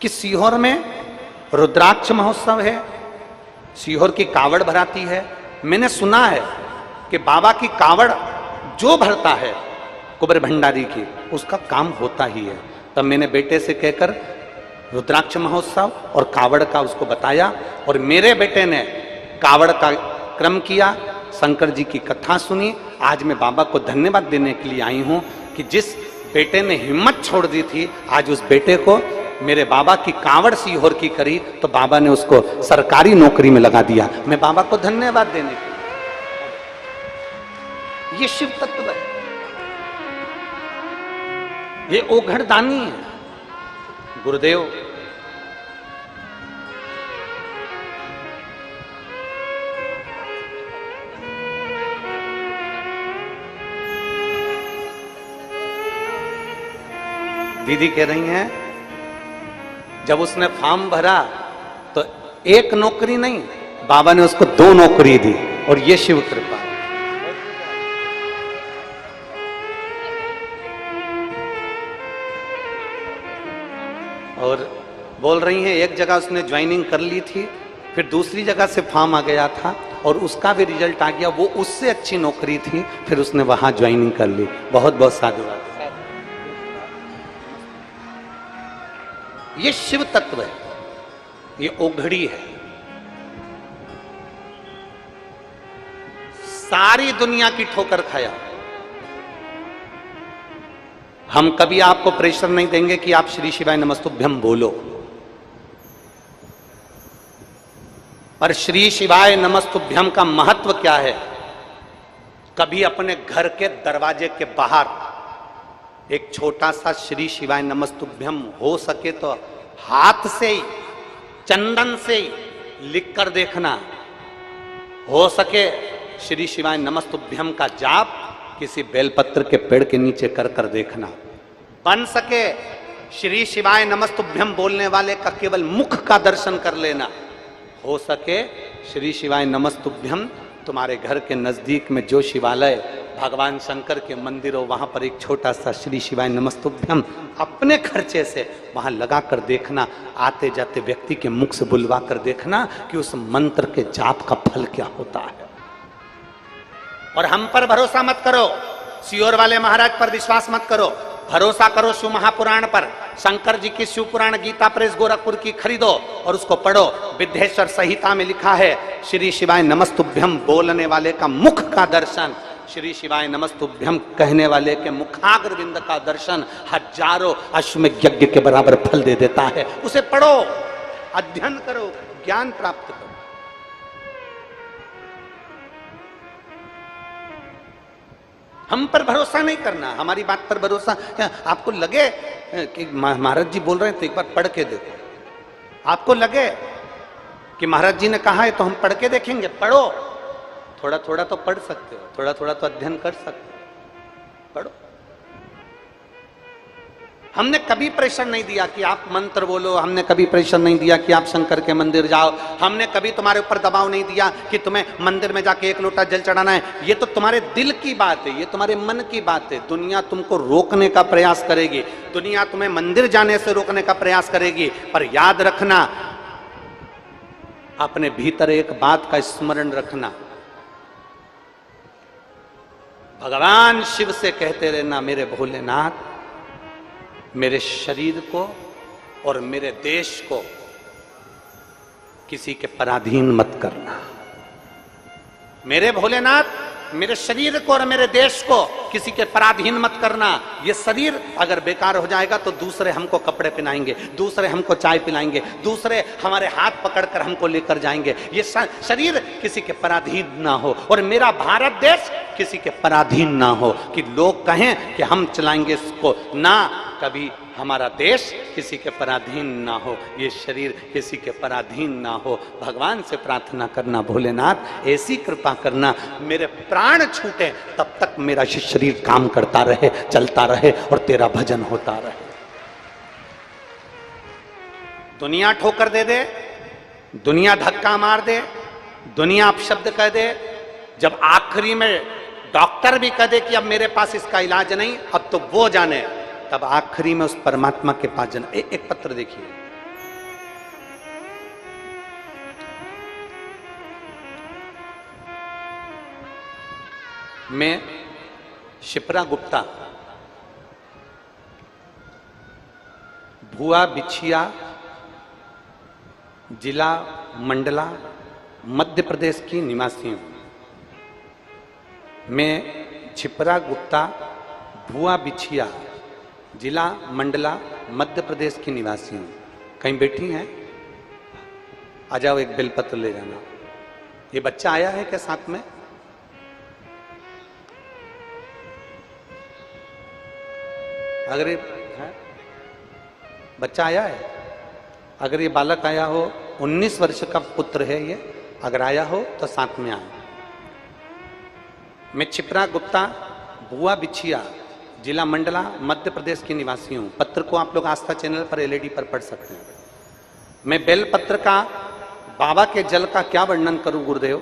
कि सीहोर में रुद्राक्ष महोत्सव है, सीहोर की कावड़ भराती है। मैंने सुना है कि बाबा की कावड़ जो भरता है कुबेर भंडारी की, उसका काम होता ही है। तब मैंने बेटे से कहकर रुद्राक्ष महोत्सव और कावड़ का उसको बताया, और मेरे बेटे ने कावड़ का क्रम किया, शंकर जी की कथा सुनी। आज मैं बाबा को धन्यवाद देने के लिए आई हूं कि जिस बेटे ने हिम्मत छोड़ दी थी, आज उस बेटे को मेरे बाबा की कांवड़ सीहोर की करी तो बाबा ने उसको सरकारी नौकरी में लगा दिया। मैं बाबा को धन्यवाद देने के लिए। ये शिव तत्व है, ये ओघड़दानी है गुरुदेव। दीदी कह रही हैं जब उसने फॉर्म भरा तो एक नौकरी नहीं, बाबा ने उसको 2 नौकरी दी, और ये शिव कृपा। और बोल रही हैं एक जगह उसने ज्वाइनिंग कर ली थी, फिर दूसरी जगह से फॉर्म आ गया था और उसका भी रिजल्ट आ गया, वो उससे अच्छी नौकरी थी, फिर उसने वहां ज्वाइनिंग कर ली। बहुत बहुत साधुवाद। ये शिव तत्व है, ये ओघड़ी है। सारी दुनिया की ठोकर खाया। हम कभी आपको प्रेशर नहीं देंगे कि आप श्री शिवाय नमस्तुभ्यम बोलो, पर श्री शिवाय नमस्तुभ्यम का महत्व क्या है। कभी अपने घर के दरवाजे के बाहर एक छोटा सा श्री शिवाय नमस्तुभ्यम हो सके तो हाथ से ही, चंदन से ही लिख कर देखना। हो सके श्री शिवाय नमस्तुभ्यम का जाप किसी बेलपत्र के पेड़ के नीचे कर कर देखना। बन सके श्री शिवाय नमस्तुभ्यम बोलने वाले का केवल मुख का दर्शन कर लेना। हो सके श्री शिवाय नमस्तुभ्यम तुम्हारे घर के नजदीक में जो शिवालय भगवान शंकर के मंदिर हो, वहां पर एक छोटा सा श्री शिवाय नमस्तुभ्यम अपने खर्चे से वहां लगा कर देखना। आते जाते व्यक्ति के मुख से बुलवा कर देखना कि उस मंत्र के जाप का फल क्या होता है। और हम पर भरोसा मत करो, सीहोर वाले महाराज पर विश्वास मत करो। भरोसा करो शिव महापुराण पर। शंकर जी की शिव पुराण गीता प्रेस गोरखपुर की खरीदो और उसको पढ़ो। विद्येश्वर संहिता में लिखा है श्री शिवाय नमस्तुभ्यम बोलने वाले का मुख का दर्शन, श्री शिवाय नमस्तुभ्यम कहने वाले के मुखाग्रविंद का दर्शन हजारों अश्वमेध यज्ञ के बराबर फल दे देता है। उसे पढ़ो, अध्ययन करो, ज्ञान प्राप्त करो। हम पर भरोसा नहीं करना, हमारी बात पर भरोसा। आपको लगे कि महाराज जी बोल रहे हैं तो एक बार पढ़ के देखो। आपको लगे कि महाराज जी ने कहा है तो हम पढ़ के देखेंगे, पढ़ो। थोड़ा थोड़ा तो पढ़ सकते हो, थोड़ा थोड़ा तो अध्ययन कर सकते हो, पढ़ो। हमने कभी प्रेशर नहीं दिया कि आप मंत्र बोलो, हमने कभी प्रेशर नहीं दिया कि आप शंकर के मंदिर जाओ, हमने कभी तुम्हारे ऊपर दबाव नहीं दिया कि तुम्हें मंदिर में जाके एक लोटा जल चढ़ाना है। ये तो तुम्हारे दिल की बात है, ये तुम्हारे मन की बात है। दुनिया तुमको रोकने का प्रयास करेगी, दुनिया तुम्हें मंदिर जाने से रोकने का प्रयास करेगी, पर याद रखना, अपने भीतर एक बात का स्मरण रखना, भगवान शिव से कहते रहना, मेरे भोलेनाथ मेरे शरीर को और मेरे देश को किसी के पराधीन मत करना। मेरे भोलेनाथ मेरे शरीर को और मेरे देश को किसी के पराधीन मत करना। ये शरीर अगर बेकार हो जाएगा तो दूसरे हमको कपड़े पहनाएंगे, दूसरे हमको चाय पिलाएंगे, दूसरे हमारे हाथ पकड़कर हमको लेकर जाएंगे। ये शरीर किसी के पराधीन ना हो और मेरा भारत देश किसी के पराधीन ना हो कि लोग कहें कि हम चलाएंगे इसको। ना, कभी हमारा देश किसी के पराधीन ना हो, ये शरीर किसी के पराधीन ना हो। भगवान से प्रार्थना करना, भोलेनाथ ऐसी कृपा करना मेरे प्राण छूटे तब तक मेरा शरीर काम करता रहे, चलता रहे और तेरा भजन होता रहे। दुनिया ठोकर दे दे, दुनिया धक्का मार दे, दुनिया अपशब्द कह दे, जब आखिरी में डॉक्टर भी कह दे कि अब मेरे पास इसका इलाज नहीं, अब तो वो जाने, तब आखिरी में उस परमात्मा के पास जाना। एक पत्र देखिए, मैं शिप्रा गुप्ता, भुआ बिछिया, जिला मंडला, मध्य प्रदेश की निवासी हूं। मैं छिपरा गुप्ता, भुआ बिछिया, जिला मंडला, मध्य प्रदेश की निवासी हूँ। कहीं बैठी हैं? आ जाओ, एक बेलपत्र ले जाना। ये बच्चा आया है क्या साथ में? अगर ये है बच्चा आया है, अगर ये बालक आया हो, 19 वर्ष का पुत्र है ये, अगर आया हो तो साथ में आए। मैं छिपरा गुप्ता, भुआ बिछिया, जिला मंडला, मध्य प्रदेश की निवासी हूं। पत्र को आप लोग आस्था चैनल पर एलईडी पर पढ़ सकते हैं। मैं बेलपत्र का, बाबा के जल का क्या वर्णन करूं गुरुदेव।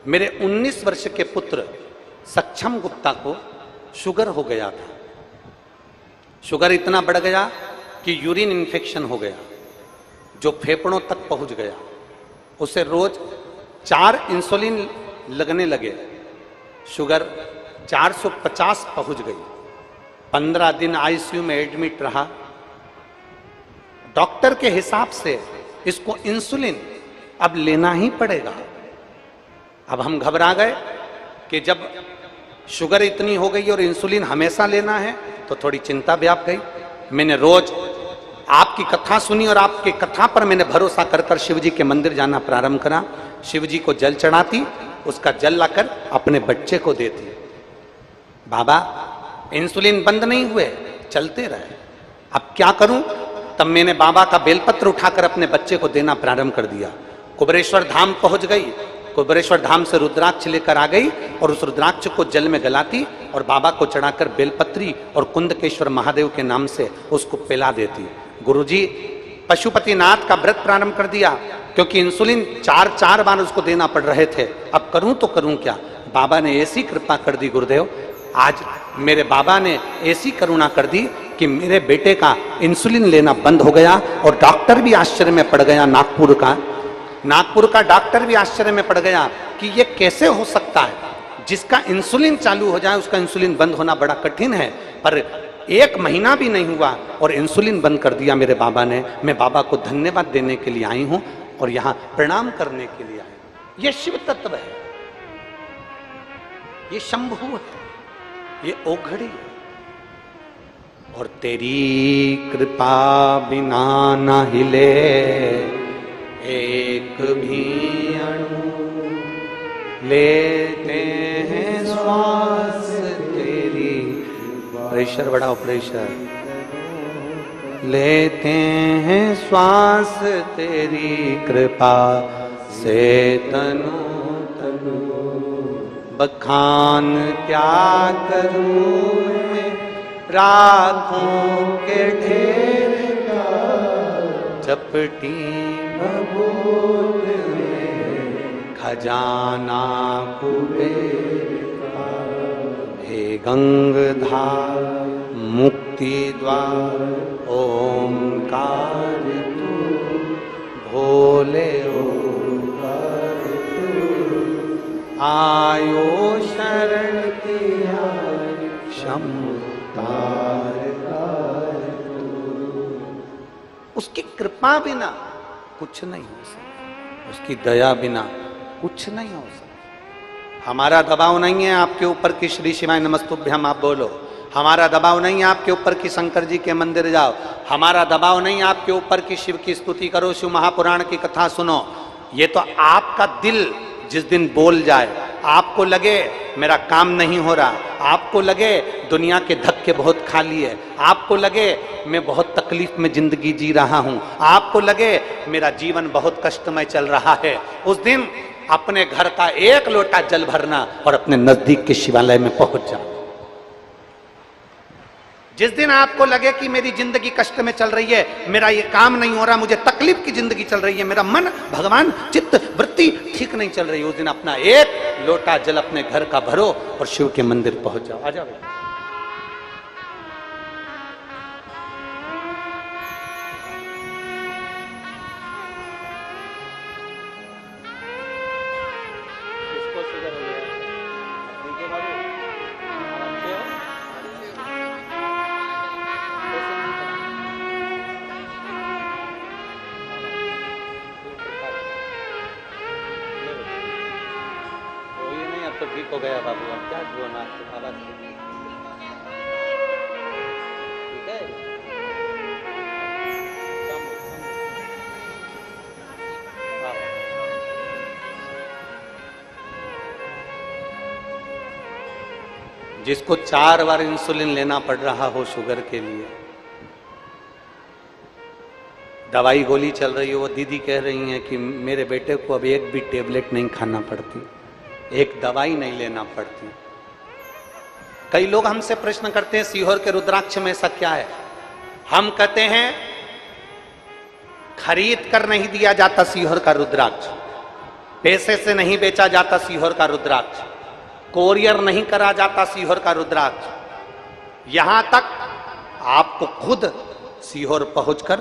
मेरे 19 वर्ष के पुत्र सक्षम गुप्ता को शुगर हो गया था। शुगर इतना बढ़ गया कि यूरिन इन्फेक्शन हो गया, जो फेफड़ों तक पहुंच गया। उसे रोज 4 इंसुलिन लगने लगे, शुगर 450 पहुंच गई। 15 दिन आईसीयू में एडमिट रहा। डॉक्टर के हिसाब से इसको इंसुलिन अब लेना ही पड़ेगा। अब हम घबरा गए कि जब शुगर इतनी हो गई और इंसुलिन हमेशा लेना है तो थोड़ी चिंता व्याप गई। मैंने रोज आपकी कथा सुनी और आपकी कथा पर मैंने भरोसा कर कर शिव जी के मंदिर जाना प्रारंभ करा। शिव जी को जल चढ़ाती, उसका जल लाकर अपने बच्चे को देती। बाबा इंसुलिन बंद नहीं हुए, चलते रहे। अब क्या करूं? तब मैंने बाबा का बेलपत्र उठाकर अपने बच्चे को देना प्रारंभ कर दिया। कुबेरेश्वर धाम पहुंच गई, कुबेरेश्वर धाम से रुद्राक्ष लेकर आ गई और उस रुद्राक्ष को जल में गलाती और बाबा को चढ़ाकर बेलपत्री और कुंदकेश्वर महादेव के नाम से उसको पिला देती। गुरुजी पशुपतिनाथ का व्रत प्रारंभ कर दिया, क्योंकि इंसुलिन 4 बार उसको देना पड़ रहे थे। अब करूं तो करूं क्या? बाबा ने ऐसी कृपा कर दी गुरुदेव, आज मेरे बाबा ने ऐसी करुणा कर दी कि मेरे बेटे का इंसुलिन लेना बंद हो गया। और डॉक्टर भी आश्चर्य में पड़ गया, नागपुर का डॉक्टर भी आश्चर्य में पड़ गया कि ये कैसे हो सकता है। जिसका इंसुलिन चालू हो जाए उसका इंसुलिन बंद होना बड़ा कठिन है, पर 1 महीना भी नहीं हुआ और इंसुलिन बंद कर दिया मेरे बाबा ने। मैं बाबा को धन्यवाद देने के लिए आई हूं और यहां प्रणाम करने के लिए आई हूं। यह शिव तत्व है, ये शंभु है, ये ओघड़ी है। और तेरी कृपा बिना न हिले एक भी अणु, लेते हैं श्वास तेरी, प्रेशर बढ़ाओ प्रेशर, लेते हैं श्वास तेरी कृपा से तनु तनु, बखान क्या करूं मैं राखों के ढेर का, चपटी बबूल में खजाना कुबेर का, हे गंगधार मुक्ति द्वार ओंकार तू, भोले ओंकार तू, आयो शरण तिहारी तार उसकी कृपा बिना कुछ नहीं हो सकता, उसकी दया बिना कुछ नहीं हो सकता। हमारा दबाव नहीं है आपके ऊपर कि श्री शिवाय नमस्तुभ्यम आप बोलो, हमारा दबाव नहीं है आपके ऊपर कि शंकर जी के मंदिर जाओ, हमारा दबाव नहीं है आपके ऊपर कि शिव की स्तुति करो, शिव महापुराण की कथा सुनो। ये तो आपका दिल जिस दिन बोल जाए, आपको लगे मेरा काम नहीं हो रहा, आपको लगे दुनिया के धक्के बहुत खाली है, आपको लगे मैं बहुत तकलीफ में जिंदगी जी रहा हूं, आपको लगे मेरा जीवन बहुत कष्टमय चल रहा है, उस दिन अपने घर का 1 लोटा जल भरना और अपने नजदीक के शिवालय में पहुंच जाना। जिस दिन आपको लगे कि मेरी जिंदगी कष्ट में चल रही है, मेरा ये काम नहीं हो रहा, मुझे तकलीफ की जिंदगी चल रही है, मेरा मन भगवान चित्त वृत्ति ठीक नहीं चल रही, उस दिन अपना 1 लोटा जल अपने घर का भरो और शिव के मंदिर पहुंच जाओ। आ जाओ तो ठीक हो गया बाबू, अब क्या हुआ ना आवाज ठीक है। जिसको 4 बार इंसुलिन लेना पड़ रहा हो शुगर के लिए, दवाई गोली चल रही हो, वो दीदी कह रही हैं कि मेरे बेटे को अब 1 भी टेबलेट नहीं खाना पड़ती, 1 दवाई नहीं लेना पड़ती। कई लोग हमसे प्रश्न करते हैं सीहोर के रुद्राक्ष में ऐसा क्या है? हम कहते हैं खरीद कर नहीं दिया जाता सीहोर का रुद्राक्ष, पैसे से नहीं बेचा जाता सीहोर का रुद्राक्ष, कोरियर नहीं करा जाता सीहोर का रुद्राक्ष, यहां तक आपको खुद सीहोर पहुंचकर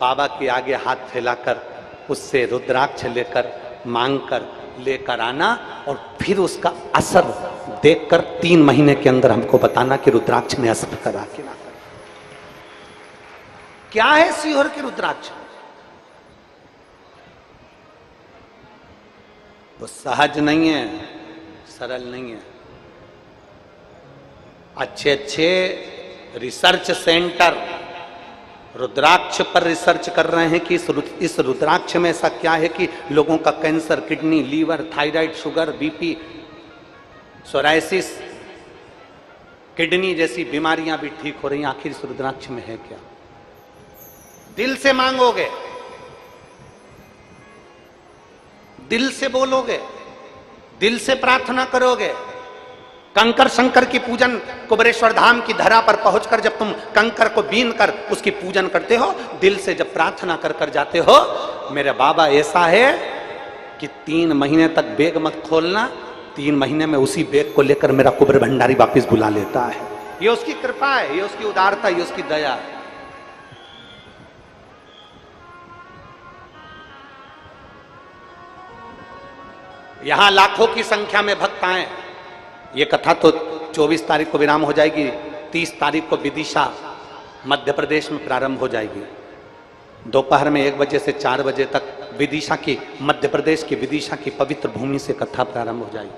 बाबा के आगे हाथ फैलाकर उससे रुद्राक्ष लेकर मांगकर लेकर आना और फिर उसका असर देखकर 3 महीने के अंदर हमको बताना कि रुद्राक्ष ने असर करा कि ना करा। क्या है सीहोर के रुद्राक्ष? वो सहज नहीं है, सरल नहीं है। अच्छे रिसर्च सेंटर रुद्राक्ष पर रिसर्च कर रहे हैं कि इस रुद्राक्ष में ऐसा क्या है कि लोगों का cancer, kidney, liver, thyroid, sugar, BP, psoriasis, kidney जैसी बीमारियां भी ठीक हो रही हैं। आखिर इस रुद्राक्ष में है क्या? दिल से मांगोगे, दिल से बोलोगे, दिल से प्रार्थना करोगे, कंकर शंकर की पूजन कुबेरेश्वर धाम की धरा पर पहुंचकर जब तुम कंकर को बीन कर उसकी पूजन करते हो, दिल से जब प्रार्थना कर कर जाते हो, मेरे बाबा ऐसा है कि 3 महीने तक बैग मत खोलना, 3 महीने में उसी बैग को लेकर मेरा कुबेर भंडारी वापिस बुला लेता है। ये उसकी कृपा है, ये उसकी उदारता, ये उसकी दया है। यहां लाखों की संख्या में भक्त आए। ये कथा तो 24 तारीख को विराम हो जाएगी, 30 तारीख को विदिशा मध्य प्रदेश में प्रारंभ हो जाएगी। दोपहर में 1 बजे से 4 बजे तक विदिशा की, मध्य प्रदेश की विदिशा की पवित्र भूमि से कथा प्रारंभ हो जाएगी।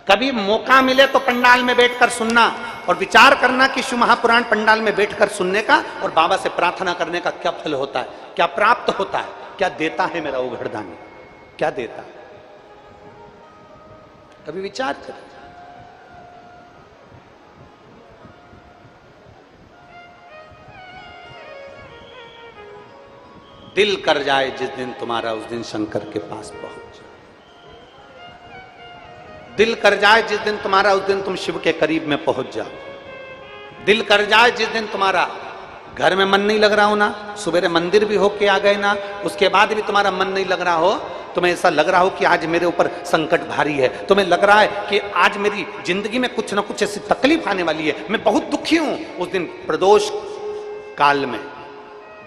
कभी मौका मिले तो पंडाल में बैठकर सुनना और विचार करना कि शिव महापुराण पंडाल में बैठकर सुनने का और बाबा से प्रार्थना करने का क्या फल होता है, क्या प्राप्त होता है, क्या देता है मेरा वो घरदानी, क्या देता है। कभी विचार करें। दिल कर जाए जिस दिन तुम्हारा, उस दिन शंकर के पास पहुंच जाओ। दिल कर जाए जिस दिन तुम्हारा, उस दिन तुम शिव के करीब में पहुंच जाओ। दिल कर जाए जिस दिन तुम्हारा घर में मन नहीं लग रहा हो ना, सुबह मंदिर भी होके आ गए ना, उसके बाद भी तुम्हारा मन नहीं लग रहा हो, तुम्हें ऐसा लग रहा हो कि आज मेरे ऊपर संकट भारी है, तुम्हें लग रहा है कि आज मेरी जिंदगी में कुछ ना कुछ ऐसी तकलीफ आने वाली है, मैं बहुत दुखी हूं, उस दिन प्रदोष काल में,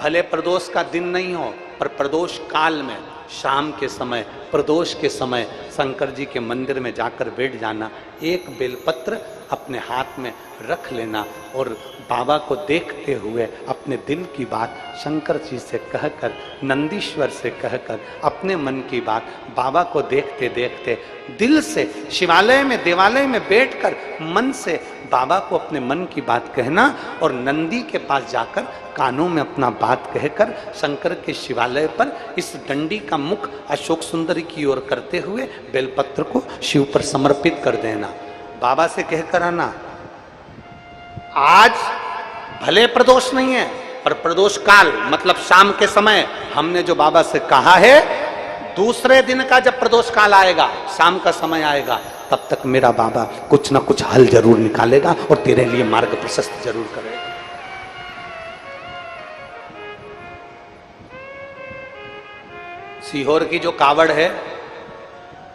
भले प्रदोष का दिन नहीं हो पर प्रदोष काल में, शाम के समय, प्रदोष के समय शंकर जी के मंदिर में जाकर बैठ जाना, एक बेलपत्र अपने हाथ में रख लेना और बाबा को देखते हुए अपने दिल की बात शंकर जी से कहकर, नंदीश्वर से कहकर, अपने मन की बात बाबा को देखते देखते दिल से शिवालय में, देवालय में बैठकर मन से बाबा को अपने मन की बात कहना और नंदी के पास जाकर कानों में अपना बात कहकर शंकर के शिवालय पर इस डंडी का मुख अशोक सुंदरी की ओर करते हुए बेलपत्र को शिव पर समर्पित कर देना। बाबा से कहकर आना, आज भले प्रदोष नहीं है पर प्रदोष काल मतलब शाम के समय हमने जो बाबा से कहा है, दूसरे दिन का जब प्रदोष काल आएगा, शाम का समय आएगा, तब तक मेरा बाबा कुछ ना कुछ हल जरूर निकालेगा और तेरे लिए मार्ग प्रशस्त जरूर करेगा। सीहोर की जो कावड़ है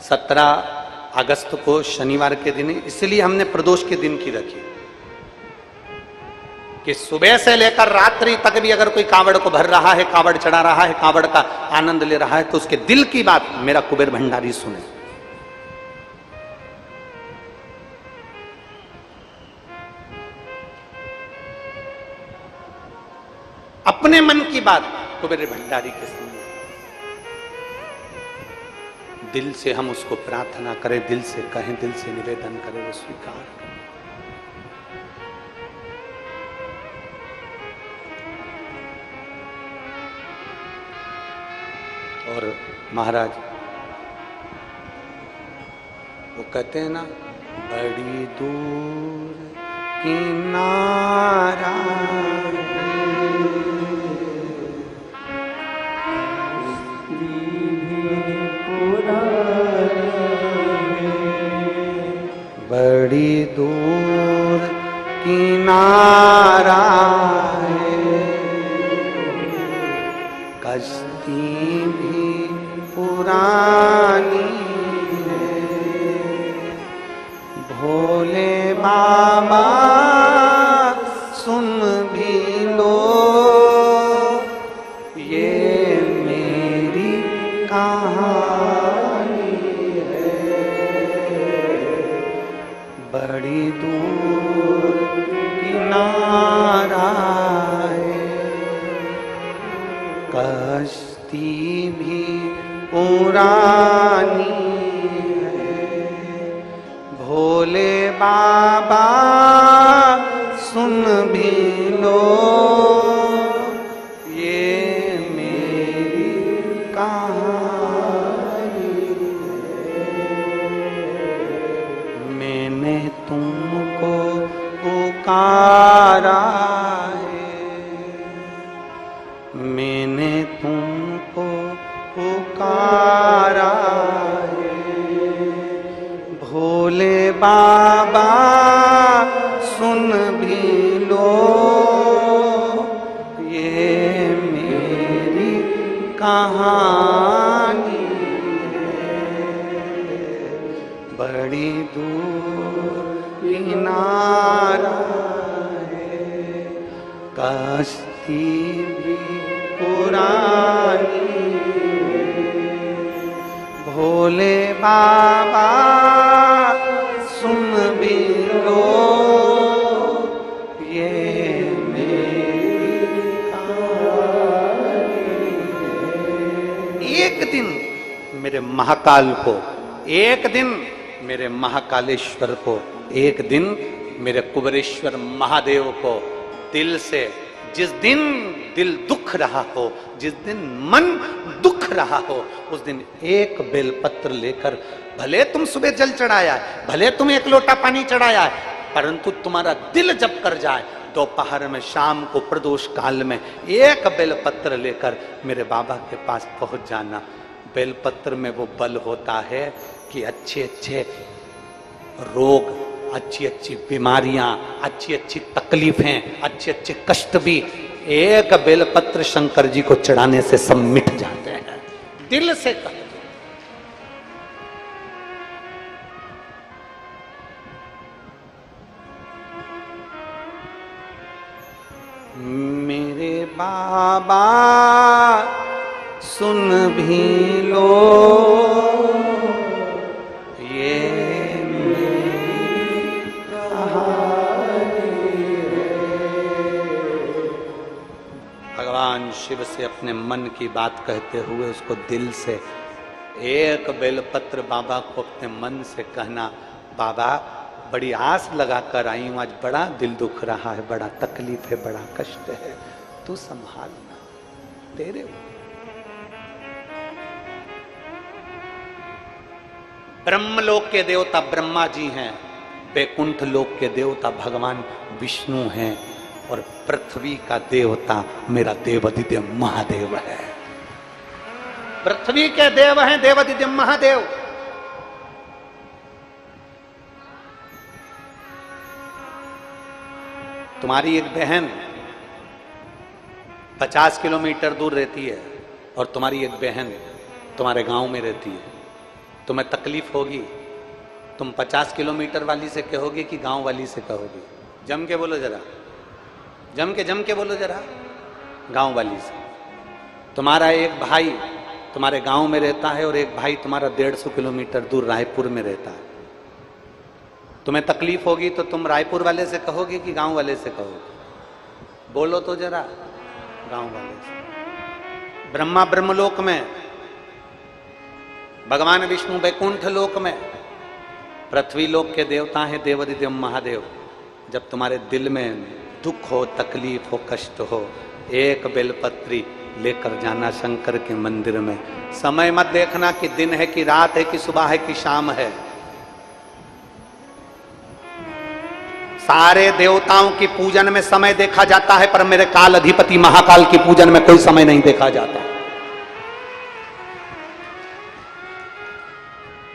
17 अगस्त को शनिवार के दिन, इसलिए हमने प्रदोष के दिन की रखी कि सुबह से लेकर रात्रि तक भी अगर कोई कावड़ को भर रहा है, कावड़ चढ़ा रहा है, कावड़ का आनंद ले रहा है, तो उसके दिल की बात मेरा कुबेर भंडारी सुने। अपने मन की बात कुबेर भंडारी के सुने। दिल से हम उसको प्रार्थना करें, दिल से कहें, दिल से निवेदन करें, वो स्वीकार करें। और महाराज वो कहते हैं ना, बड़ी दूर किनारा बड़ी दूर किनारा है, कश्ती भी पुरानी है, भोले बाबा सुन भी लो ये मेरी कहानी है, बड़ी दूर किनारा है, कश्ती भी पुरानी है, भोले बाबा सुन भी लो ये मेरी कहानी है, मैंने तुमको पुकारा है, मैंने तुमको पुकारा है, भोले बाबा सुन भी लो ये मेरी कहानी है, बड़ी दूर किनारा है, कश्ती भी पुरानी है, भोले बाबा सुन भी लो मेरे महाकाल को, एक दिन मेरे महाकालेश्वर को, एक दिन मेरे कुबेरेश्वर महादेव को दिल से, जिस दिन दिल दुख रहा हो, जिस दिन मन दुख रहा हो, उस दिन एक बेलपत्र लेकर, भले तुम सुबह जल चढ़ाया है, भले तुम एक लोटा पानी चढ़ाया है, परंतु तुम्हारा दिल जब कर जाए, दोपहर में, शाम को, प्रदोष काल में एक बेलपत्र लेकर मेरे बाबा के पास पहुंच जाना। बेलपत्र में वो बल होता है कि अच्छे अच्छे रोग, अच्छी अच्छी बीमारियां, अच्छी अच्छी तकलीफें, अच्छे अच्छे कष्ट भी एक बेलपत्र शंकर जी को चढ़ाने से सब मिट जाते हैं। दिल से कर। मेरे बाबा सुन भी लो ये मेरी कहानी है। भगवान शिव से अपने मन की बात कहते हुए उसको दिल से एक बेलपत्र बाबा को अपने मन से कहना, बाबा बड़ी आस लगा कर आई हूं, आज बड़ा दिल दुख रहा है, बड़ा तकलीफ है, बड़ा कष्ट है, तू संभालना, तेरे ब्रह्मलोक के देवता ब्रह्मा जी हैं, बैकुंठ लोक के देवता भगवान विष्णु हैं, और पृथ्वी का देवता मेरा देवादिदेव महादेव है। पृथ्वी के देव हैं देवादिदेव महादेव। तुम्हारी एक बहन 50 किलोमीटर दूर रहती है और तुम्हारी एक बहन तुम्हारे गांव में रहती है, तुम्हें तकलीफ होगी, तुम 50 किलोमीटर वाली से कहोगे कि गांव वाली से कहोगे? जम के बोलो जरा, जम के बोलो जरा, गांव वाली से। तुम्हारा एक भाई तुम्हारे गांव में रहता है और एक भाई तुम्हारा 150 किलोमीटर दूर रायपुर में रहता है, तुम्हें तकलीफ होगी तो तुम रायपुर वाले से कहोगे कि गांव वाले से कहोगे? बोलो तो जरा, गांव वाले से। ब्रह्मा ब्रह्मलोक में, भगवान विष्णु बैकुंठ लोक में, पृथ्वी लोक के देवता हैं देवादिदेव महादेव। जब तुम्हारे दिल में दुख हो, तकलीफ हो, कष्ट हो, एक बेलपत्री लेकर जाना शंकर के मंदिर में। समय मत देखना कि दिन है कि रात है कि सुबह है कि शाम है। सारे देवताओं की पूजन में समय देखा जाता है, पर मेरे काल अधिपति महाकाल की पूजन में कोई समय नहीं देखा जाता।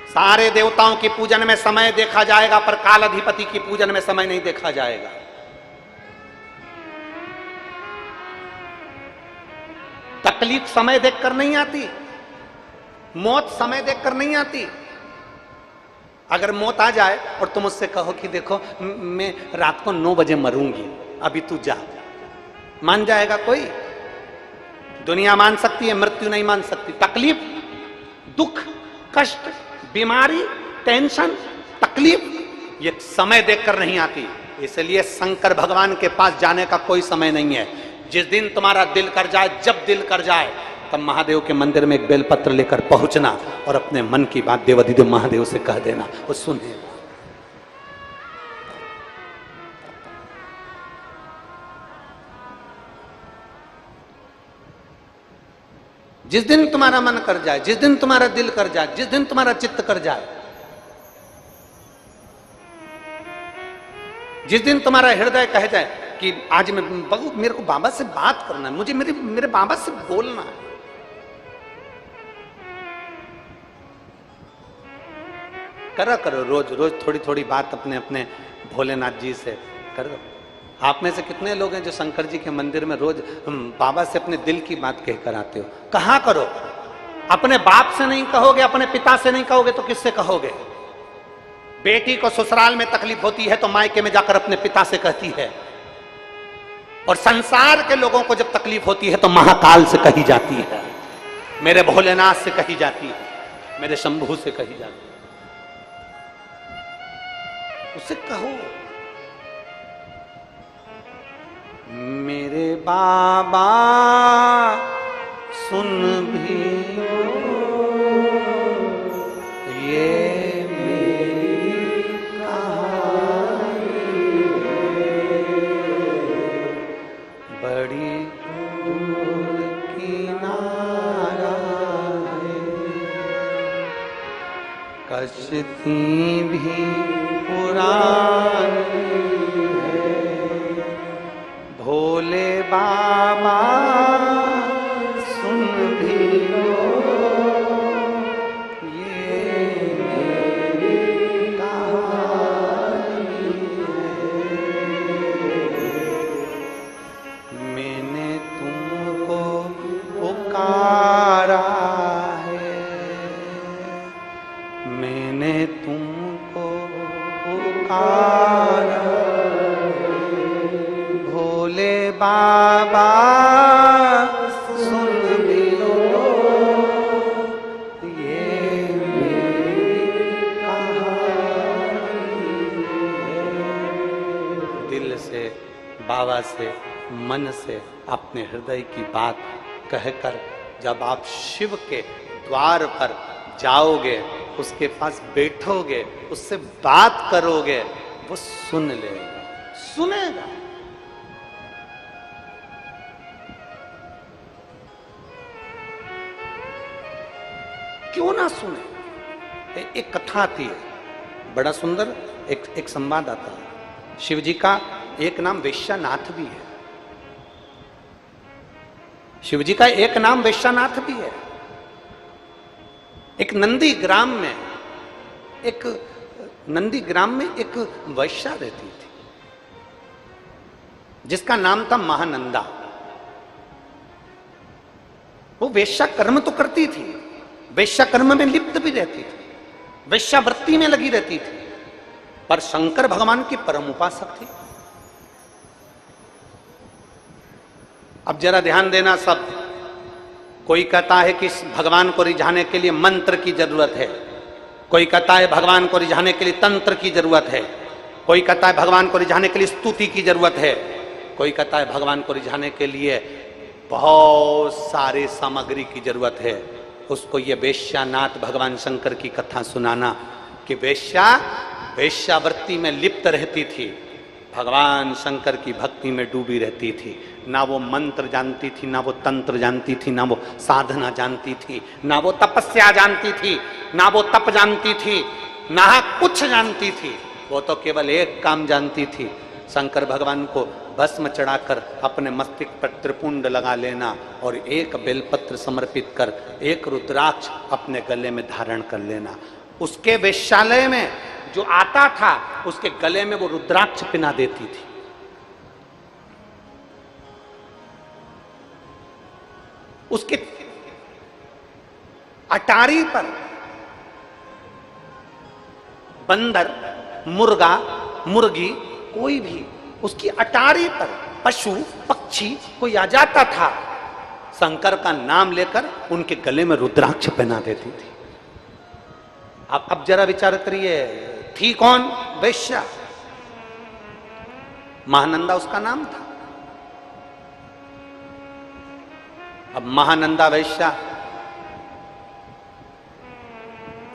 सारे देवताओं की पूजन में समय देखा जाएगा, पर काल अधिपति की पूजन में समय नहीं देखा जाएगा। तकलीफ समय देखकर नहीं आती, मौत समय देखकर नहीं आती। अगर मौत आ जाए और तुम उससे कहो कि देखो मैं रात को 9 बजे मरूंगी, अभी तू जा, मान जाएगा कोई? दुनिया मान सकती है, मृत्यु नहीं मान सकती। तकलीफ, दुख, कष्ट, बीमारी, टेंशन, तकलीफ, ये समय देखकर नहीं आती। इसलिए शंकर भगवान के पास जाने का कोई समय नहीं है। जिस दिन तुम्हारा दिल कर जाए, जब दिल कर जाए, तब महादेव के मंदिर में एक बेलपत्र लेकर पहुंचना और अपने मन की बात देवादिदेव महादेव से कह देना, वो सुने। जिस दिन तुम्हारा मन कर जाए, जिस दिन तुम्हारा दिल कर जाए, जिस दिन तुम्हारा चित्त कर जाए, जिस दिन तुम्हारा हृदय कह जाए कि आज मैं मेरे को बाबा से बात करना है, मुझे मेरे बाबा से बोलना है, करा करो। रोज रोज थोड़ी थोड़ी बात अपने अपने भोलेनाथ जी से करो। आप में से कितने लोग हैं जो शंकर जी के मंदिर में रोज बाबा से अपने दिल की बात कहकर आते हो? कहाँ करो? अपने बाप से नहीं कहोगे, अपने पिता से नहीं कहोगे तो किससे कहोगे? बेटी को ससुराल में तकलीफ होती है तो मायके में जाकर अपने पिता से कहती है, और संसार के लोगों को जब तकलीफ होती है तो महाकाल से कही जाती है, मेरे भोलेनाथ से कही जाती है, मेरे शंभू से कही जाती है। उसे कहो, मेरे बाबा सुन भी लो कश्ती भी पुरानी है, भोले बाबा सुन भी लो ये मेरी कहानी है। मैंने तुमको पुकारा है, मैंने तुमको पुकारा, भोले बाबा सुन भी लो ये मेरी कहानी है। दिल से, बाबा से, मन से अपने हृदय की बात कहकर जब आप शिव के द्वार पर जाओगे, उसके पास बैठोगे, उससे बात करोगे, वो सुन लेगा, सुनेगा। क्यों ना सुने। एक कथा आती है, बड़ा सुंदर एक संवाद आता है। शिव जी का एक नाम वेश्यानाथ भी है। शिव जी का एक नाम वेश्यानाथ भी है। एक नंदी ग्राम में एक वैश्या रहती थी जिसका नाम था महानंदा। वो वेश्या कर्म तो करती थी, वेश्या कर्म में लिप्त भी रहती थी, वेश्यावृत्ति में लगी रहती थी, पर शंकर भगवान की परम उपासक थी। अब जरा ध्यान देना सब। कोई कहता है कि भगवान को रिझाने के लिए मंत्र की जरूरत है, कोई कहता है भगवान को रिझाने के लिए तंत्र की जरूरत है, कोई कहता है भगवान को रिझाने के लिए स्तुति की जरूरत है, कोई कहता है भगवान को रिझाने के लिए बहुत सारी सामग्री की जरूरत है। उसको ये वेश्यानाथ भगवान शंकर की कथा सुनाना कि वेश्यावृत्ति में लिप्त रहती थी, भगवान शंकर की भक्ति में डूबी रहती थी। ना वो मंत्र जानती थी, ना वो तंत्र जानती थी, ना वो साधना जानती थी, ना वो तपस्या जानती थी, ना वो तप जानती थी, ना कुछ जानती थी। वो तो केवल एक काम जानती थी, शंकर भगवान को भस्म चढ़ाकर अपने मस्तिष्क पर त्रिपुंड लगा लेना और एक बेलपत्र समर्पित कर एक रुद्राक्ष अपने गले में धारण कर लेना। उसके वेश्यालय में जो आता था उसके गले में वो रुद्राक्ष पिना देती थी। उसके अटारी पर बंदर, मुर्गा, मुर्गी, कोई भी उसकी अटारी पर पशु पक्षी कोई आ जाता था, शंकर का नाम लेकर उनके गले में रुद्राक्ष पहना देती थी। अब जरा विचार करिए, थी कौन? वैश्या। महानंदा उसका नाम था। अब महानंदा वैश्या,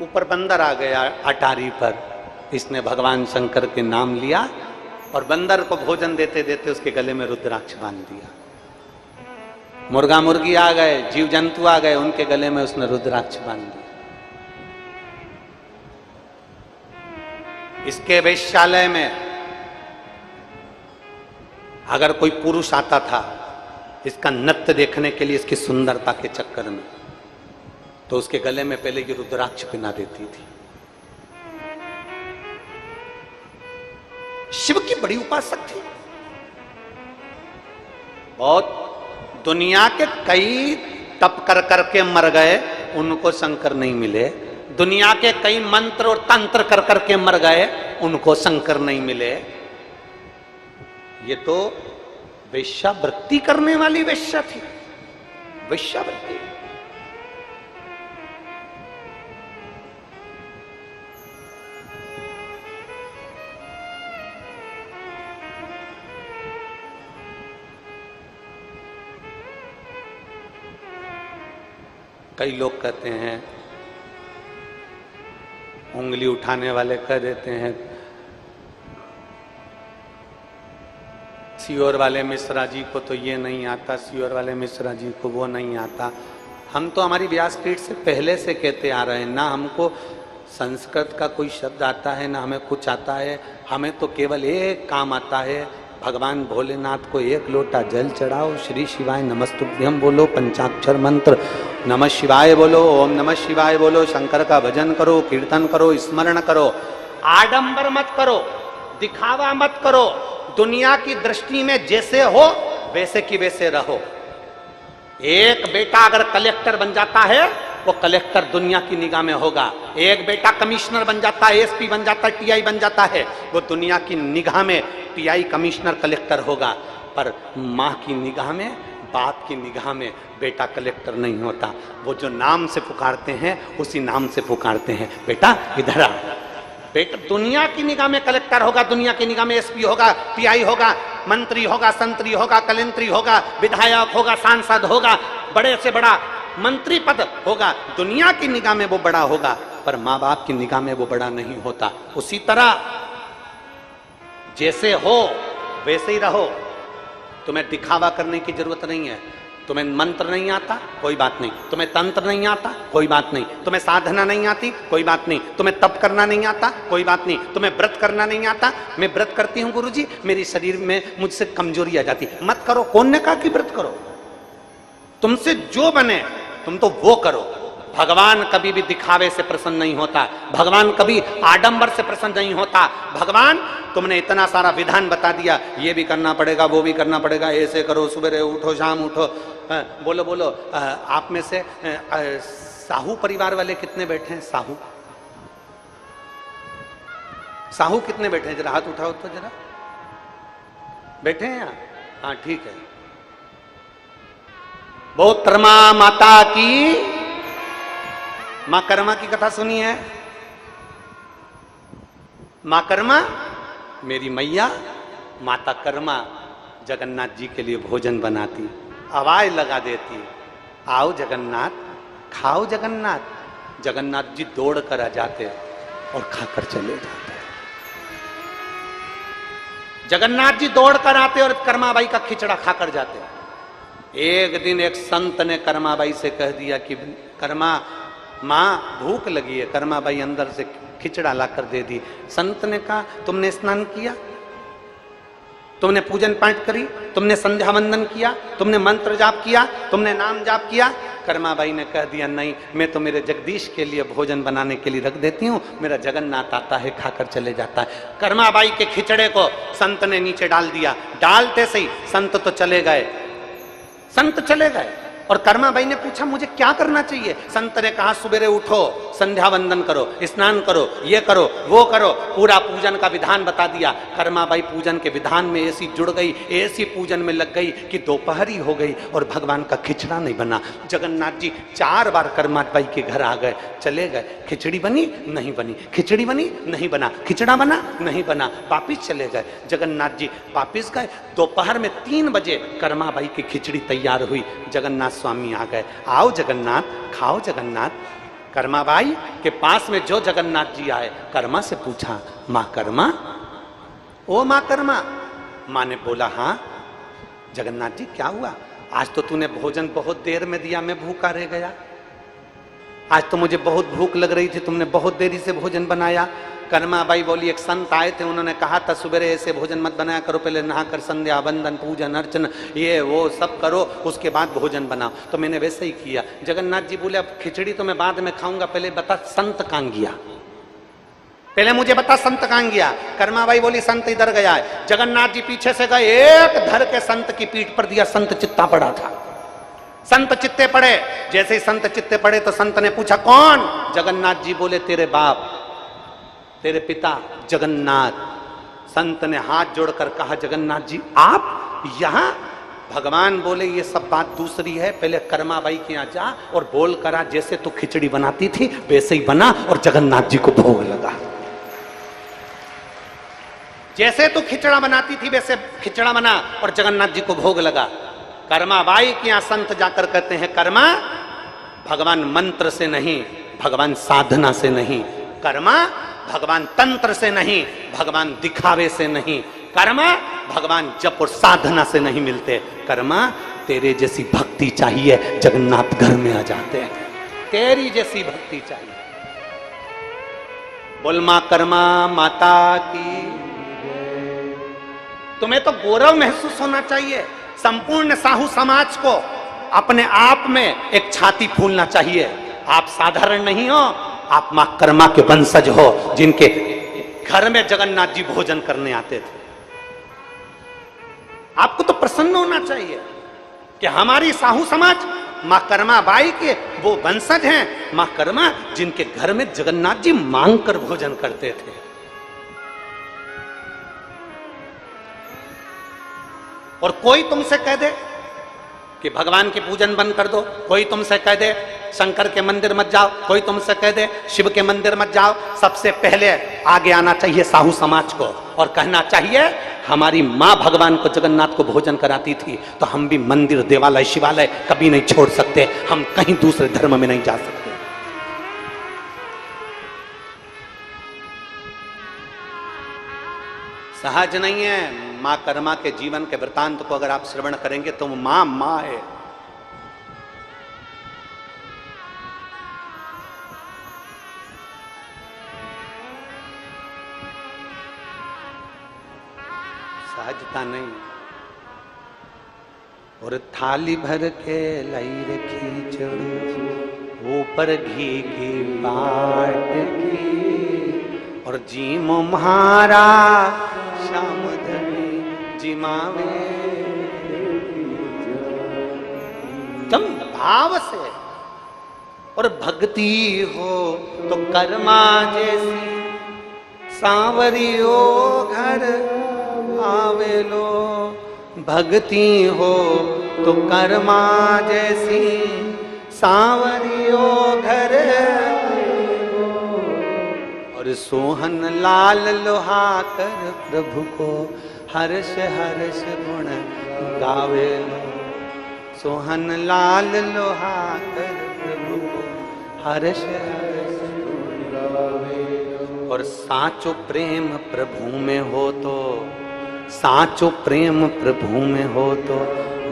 ऊपर बंदर आ गया अटारी पर, इसने भगवान शंकर के नाम लिया और बंदर को भोजन देते देते उसके गले में रुद्राक्ष बांध दिया। मुर्गा मुर्गी आ गए, जीव जंतु आ गए, उनके गले में उसने रुद्राक्ष बांध दिया। इसके वेश्यालय में अगर कोई पुरुष आता था इसका नृत्य देखने के लिए, इसकी सुंदरता के चक्कर में, तो उसके गले में पहले ये रुद्राक्ष पिना देती थी। शिव की बड़ी उपासक थी। बहुत दुनिया के कई तप कर करके मर गए, उनको शंकर नहीं मिले। दुनिया के कई मंत्र और तंत्र कर करके मर गए, उनको शंकर नहीं मिले। ये तो वेश्यावृत्ति करने वाली वेश्या थी, वेश्यावृत्ति। कई लोग कहते हैं, उंगली उठाने वाले कह देते हैं, सियोर वाले मिश्रा जी को तो ये नहीं आता, सियोर वाले मिश्रा जी को वो नहीं आता। हम तो हमारी व्यासपीठ से पहले से कहते आ रहे हैं, ना हमको संस्कृत का कोई शब्द आता है ना हमें कुछ आता है। हमें तो केवल एक काम आता है, भगवान भोलेनाथ को एक लोटा जल चढ़ाओ, श्री शिवाय नमस्तुभ्यम बोलो, पंचाक्षर मंत्र नमः शिवाय बोलो, ओम नमः शिवाय बोलो, शंकर का भजन करो, कीर्तन करो, स्मरण करो। आडंबर मत करो, दिखावा मत करो, दुनिया की दृष्टि में जैसे हो वैसे की वैसे रहो। एक बेटा अगर कलेक्टर बन जाता है वो कलेक्टर दुनिया की निगाह में होगा। एक बेटा कमिश्नर बन जाता है, एसपी बन जाता है, टीआई बन जाता है, वो दुनिया की निगाह में टीआई, कमिश्नर, कलेक्टर होगा। पर माँ की निगाह में, बाप की निगाह में बेटा कलेक्टर नहीं होता। वो जो नाम से पुकारते हैं उसी नाम से पुकारते हैं, बेटा इधर आ। बेटा दुनिया की निगाह में कलेक्टर होगा, दुनिया की निगाह में एसपी होगा, टीआई होगा, मंत्री होगा, संतरी होगा, कलेंत्री होगा, विधायक होगा, सांसद होगा, बड़े से बड़ा मंत्री पद होगा। दुनिया की निगाह में वो बड़ा होगा, पर माँ बाप की निगाह में वो बड़ा नहीं होता। उसी तरह जैसे हो वैसे ही रहो। तुम्हें दिखावा करने की जरूरत नहीं है। तुम्हें मंत्र नहीं आता, कोई बात नहीं। तुम्हें तंत्र नहीं आता, कोई बात नहीं। तुम्हें साधना नहीं आती, कोई बात नहीं। तुम्हें तप करना नहीं आता, कोई बात नहीं। तुम्हें व्रत करना नहीं आता, मैं व्रत करती हूँ गुरुजी, मेरी शरीर में मुझसे कमजोरी आ जाती। मत करो, कौन ने कहा कि व्रत करो? तुमसे जो बने तुम तो वो करो। भगवान कभी भी दिखावे से प्रसन्न नहीं होता, भगवान कभी आडंबर से प्रसन्न नहीं होता। भगवान तुमने इतना सारा विधान बता दिया, ये भी करना पड़ेगा, वो भी करना पड़ेगा, ऐसे करो, सुबह उठो, शाम उठो। बोलो बोलो, आप में से साहू परिवार वाले कितने बैठे हैं? साहू साहू कितने बैठे हैं? जरा हाथ उठाओ तो जरा। बैठे हैं यहाँ? हाँ ठीक है। बहुतरमा माता की, मां कर्मा की कथा सुनी है? मां कर्मा मेरी मैया, माता कर्मा जगन्नाथ जी के लिए भोजन बनाती, आवाज लगा देती, आओ जगन्नाथ, खाओ जगन्नाथ। जगन्नाथ जी दौड़ कर आ जाते और खाकर चले जाते। जगन्नाथ जी दौड़ कर आते और कर्माबाई का खिचड़ा खाकर जाते। एक दिन एक संत ने कर्माबाई से कह दिया कि कर्मा माँ भूख लगी है। कर्माबाई अंदर से खिचड़ा लाकर दे दी। संत ने कहा तुमने स्नान किया, तुमने पूजन पाठ करी, तुमने संध्या वंदन किया, तुमने मंत्र जाप किया, तुमने नाम जाप किया? कर्माबाई ने कह दिया नहीं, मैं तो मेरे जगदीश के लिए भोजन बनाने के लिए रख देती हूँ, मेरा जगन्नाथ आता है खाकर चले जाता है। कर्माबाई के खिचड़े को संत ने नीचे डाल दिया। डालते से ही संत तो चले गए, संत चले गए। और कर्माबाई ने पूछा मुझे क्या करना चाहिए? संत ने कहा सुबह उठो, संध्या वंदन करो, स्नान करो, ये करो, वो करो, पूरा पूजन का विधान बता दिया। कर्माबाई पूजन के विधान में ऐसी जुड़ गई, ऐसी पूजन में लग गई कि दोपहरी हो गई और भगवान का खिचड़ा नहीं बना। जगन्नाथ जी 4 बार कर्माबाई के घर आ गए, चले गए। खिचड़ी बनी नहीं बनी, खिचड़ी बनी नहीं बना, खिचड़ा बना नहीं बना, वापिस चले गए। जगन्नाथ जी वापिस गए। दोपहर में 3 बजे कर्माबाई की खिचड़ी तैयार हुई। जगन्नाथ स्वामी आ गए, आओ जगन्नाथ, खाओ जगन्नाथ। कर्माबाई के पास में जो जगन्नाथ जी आए, कर्मा से पूछा माँ कर्मा, ओ माँ कर्मा। माँ ने बोला हाँ। जगन्नाथ जी क्या हुआ? आज तो तूने भोजन बहुत देर में दिया, मैं भूखा रह गया। आज तो मुझे बहुत भूख लग रही थी, तुमने बहुत देरी से भोजन बनाया। कर्माबाई बोली एक संत आए थे, उन्होंने कहा था सुबह ऐसे भोजन मत बनाया करो, पहले नहाकर संध्या वंदन पूजन अर्चन ये वो सब करो, उसके बाद भोजन बनाओ। तो मैंने वैसे ही किया। जगन्नाथ जी बोले अब खिचड़ी तो मैं बाद में खाऊंगा, पहले बता संत कहाँ गया, पहले मुझे बता संत कहाँ गया। कर्माबाई बोली संत इधर गया है। जगन्नाथ जी पीछे से गए, एक धर के संत की पीठ पर दिया, संत चित्ता पड़ा था। संत चित्ते पड़े। जैसे ही संत चित्ते पड़े तो संत ने पूछा कौन? जगन्नाथ जी बोले तेरे बाप, तेरे पिता जगन्नाथ। संत ने हाथ जोड़कर कहा जगन्नाथ जी आप यहाँ? भगवान बोले ये सब बात दूसरी है, पहले कर्माबाई के यहाँ जा और बोल करा जैसे तू खिचड़ी बनाती थी वैसे ही बना और जगन्नाथ जी को भोग लगा। जैसे तू खिचड़ा बनाती थी वैसे खिचड़ा बना और जगन्नाथ जी को भोग लगा। कर्माबाई के यहाँ संत जाकर कहते हैं कर्मा, भगवान मंत्र से नहीं, भगवान साधना से नहीं। कर्मा भगवान तंत्र से नहीं, भगवान दिखावे से नहीं। कर्मा भगवान जप और साधना से नहीं मिलते। कर्मा तेरे जैसी भक्ति चाहिए, जगन्नाथ घर में आ जाते हैं। तेरी जैसी भक्ति चाहिए। बोल मां कर्मा माता की। तुम्हें तो गौरव महसूस होना चाहिए। संपूर्ण साहू समाज को अपने आप में एक छाती फूलना चाहिए। आप साधारण नहीं हो, आप मां कर्मा के वंशज हो, जिनके घर में जगन्नाथ जी भोजन करने आते थे। आपको तो प्रसन्न होना चाहिए कि हमारी साहू समाज मां कर्मा बाई के वो वंशज हैं। मां कर्मा जिनके घर में जगन्नाथ जी मांग कर भोजन करते थे। और कोई तुमसे कह दे कि भगवान के पूजन बंद कर दो, कोई तुमसे कह दे शंकर के मंदिर मत जाओ, कोई तुमसे कह दे शिव के मंदिर मत जाओ, सबसे पहले आगे आना चाहिए साहू समाज को और कहना चाहिए हमारी मां भगवान को जगन्नाथ को भोजन कराती थी, तो हम भी मंदिर देवालय शिवालय कभी नहीं छोड़ सकते, हम कहीं दूसरे धर्म में नहीं जा सकते। सहज नहीं है। मां कर्मा के जीवन के वृतांत को अगर आप श्रवण करेंगे तो मां मां है। सहजता नहीं। और थाली भर के लाई रखी चढ़ो, ऊपर घी की बाट की, और जीमो म्हारा श्याम धनी जिमावे। तुम भाव से और भक्ति हो तो कर्मा जैसी सांवरियो घर आवेलो। भक्ति हो तो कर्मा जैसी सांवरियो घर, और सोहन लाल लोहाकर प्रभु को हर्ष हर्ष गुण गावे। सोहन लाल लोहाकर प्रभु को हर्ष हर्ष गुण गावे। और साचो प्रेम प्रभु में हो तो, साचो प्रेम प्रभु में हो तो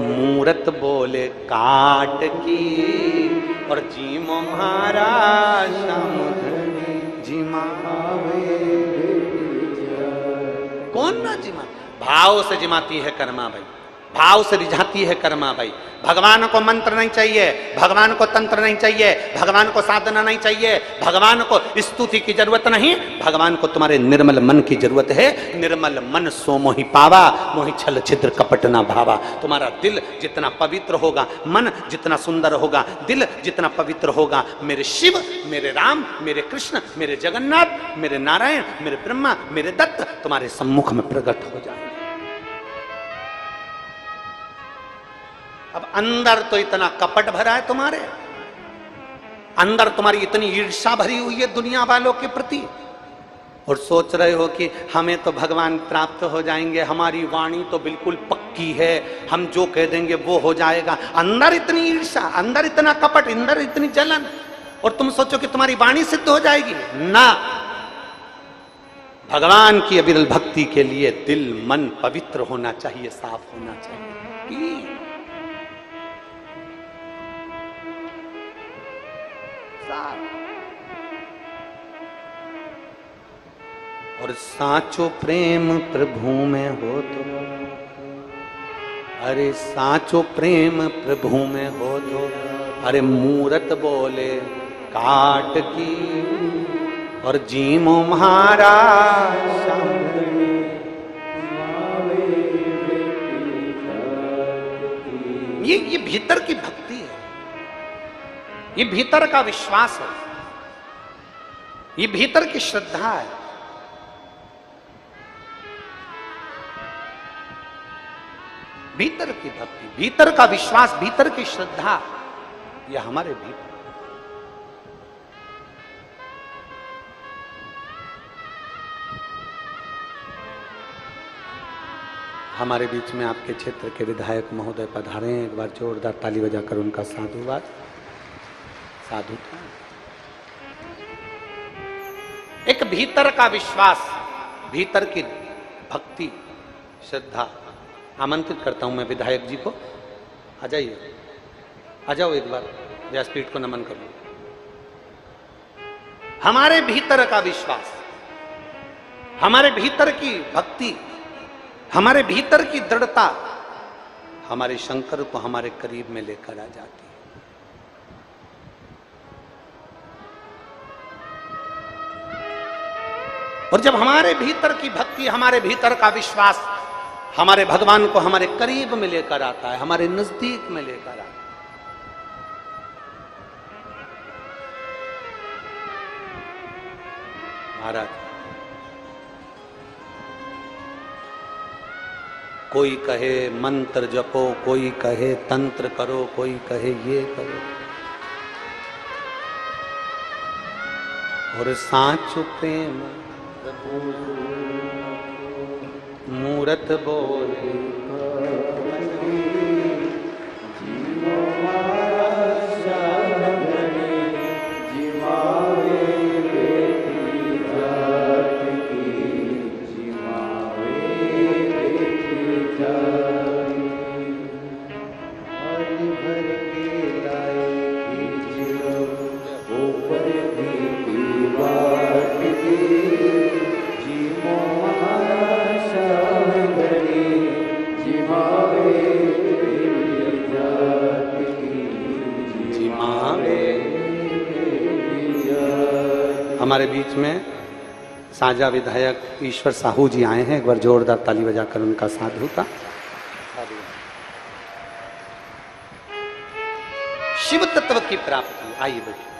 मूरत बोले काट की, और जीमो महाराज श्याम धनी जिमावे। कौन ना जिमा? भाव से जिमाती है कर्मा भाई, भाव से रिझाती है कर्मा भाई। भगवान को मंत्र नहीं चाहिए, भगवान को तंत्र नहीं चाहिए, भगवान को साधना नहीं चाहिए, भगवान को स्तुति की जरूरत नहीं, भगवान को तुम्हारे निर्मल मन की जरूरत है। निर्मल मन सो मोहि पावा, मोहि छल छिद्र कपट ना भावा। तुम्हारा दिल जितना पवित्र होगा, मन जितना सुंदर होगा, दिल जितना पवित्र होगा, मेरे शिव, मेरे राम, मेरे कृष्ण, मेरे जगन्नाथ, मेरे नारायण, मेरे ब्रह्मा, मेरे दत्त तुम्हारे सम्मुख में प्रकट हो जाए। अब अंदर तो इतना कपट भरा है तुम्हारे, अंदर तुम्हारी इतनी ईर्ष्या भरी हुई है दुनिया वालों के प्रति, और सोच रहे हो कि हमें तो भगवान प्राप्त हो जाएंगे, हमारी वाणी तो बिल्कुल पक्की है, हम जो कह देंगे वो हो जाएगा। अंदर इतनी ईर्ष्या, अंदर इतना कपट, अंदर इतनी जलन, और तुम सोचो कि तुम्हारी वाणी सिद्ध हो जाएगी ना। भगवान की अविरल भक्ति के लिए दिल मन पवित्र होना चाहिए, साफ होना चाहिए। और साचो प्रेम प्रभु में हो तो, अरे साचो प्रेम प्रभु में हो तो, अरे मूरत बोले काट की, और जीमो महाराज। ये भीतर की भक्ति है, ये भीतर का विश्वास है, ये भीतर की श्रद्धा है। भीतर की भक्ति, भीतर का विश्वास, भीतर की श्रद्धा, यह हमारे भीतर। हमारे बीच में आपके क्षेत्र के विधायक महोदय पधारे हैं, एक बार जोरदार ताली बजाकर उनका साधुवाद। साधु था एक भीतर का विश्वास, भीतर की भक्ति, श्रद्धा। आमंत्रित करता हूं मैं विधायक जी को, आ जाइए, आ जाओ एक बार व्यासपीठ को नमन करो। हमारे भीतर का विश्वास, हमारे भीतर की भक्ति, हमारे भीतर की दृढ़ता हमारे शंकर को हमारे करीब में लेकर आ जाती है। और जब हमारे भीतर की भक्ति, हमारे भीतर का विश्वास हमारे भगवान को हमारे करीब में लेकर आता है, हमारे नजदीक में लेकर आता है। महाराज, कोई कहे मंत्र जपो, कोई कहे तंत्र करो, कोई कहे ये करो, और साचु प्रेम मूरत बोले हमारे बीच में साझा विधायक ईश्वर साहू जी आए हैं। एक बार जोरदार ताली बजाकर उनका साधु का शिव तत्व की प्राप्ति। आइए बैठिए।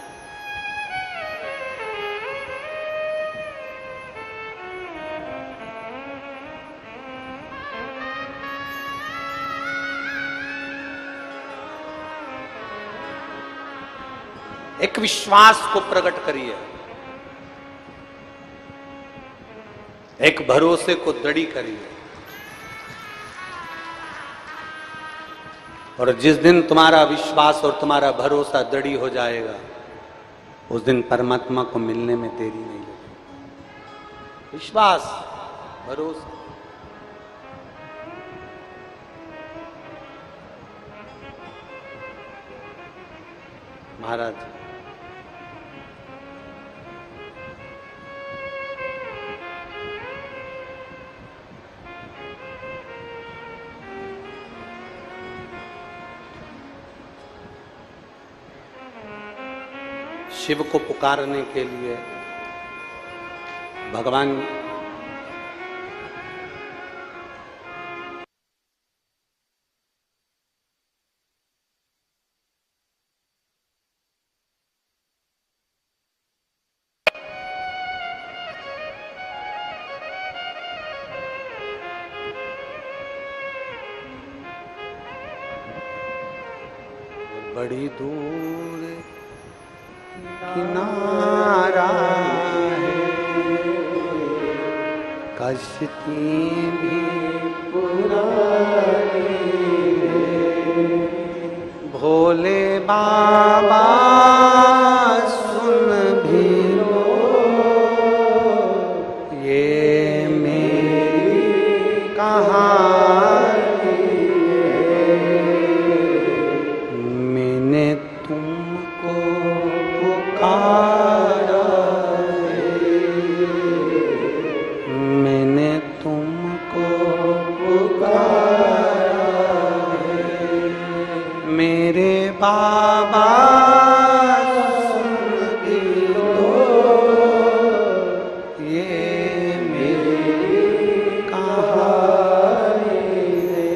एक विश्वास को प्रकट करिए, एक भरोसे को दृढ़ करिए, और जिस दिन तुम्हारा विश्वास और तुम्हारा भरोसा दृढ़ हो जाएगा, उस दिन परमात्मा को मिलने में देरी नहीं लगेगी। विश्वास, भरोसा। महाराज, शिव को पुकारने के लिए भगवान बड़ी दूर किनारा है, कश्ती भी पुरानी है, भोले बाबा सुन भी लो ये मेरी कहानी है, मैंने तुमको पुकारा है, मैंने तुमको पुकारा है, मेरे बाबा सुन भी लो ये मेरी कहानी है।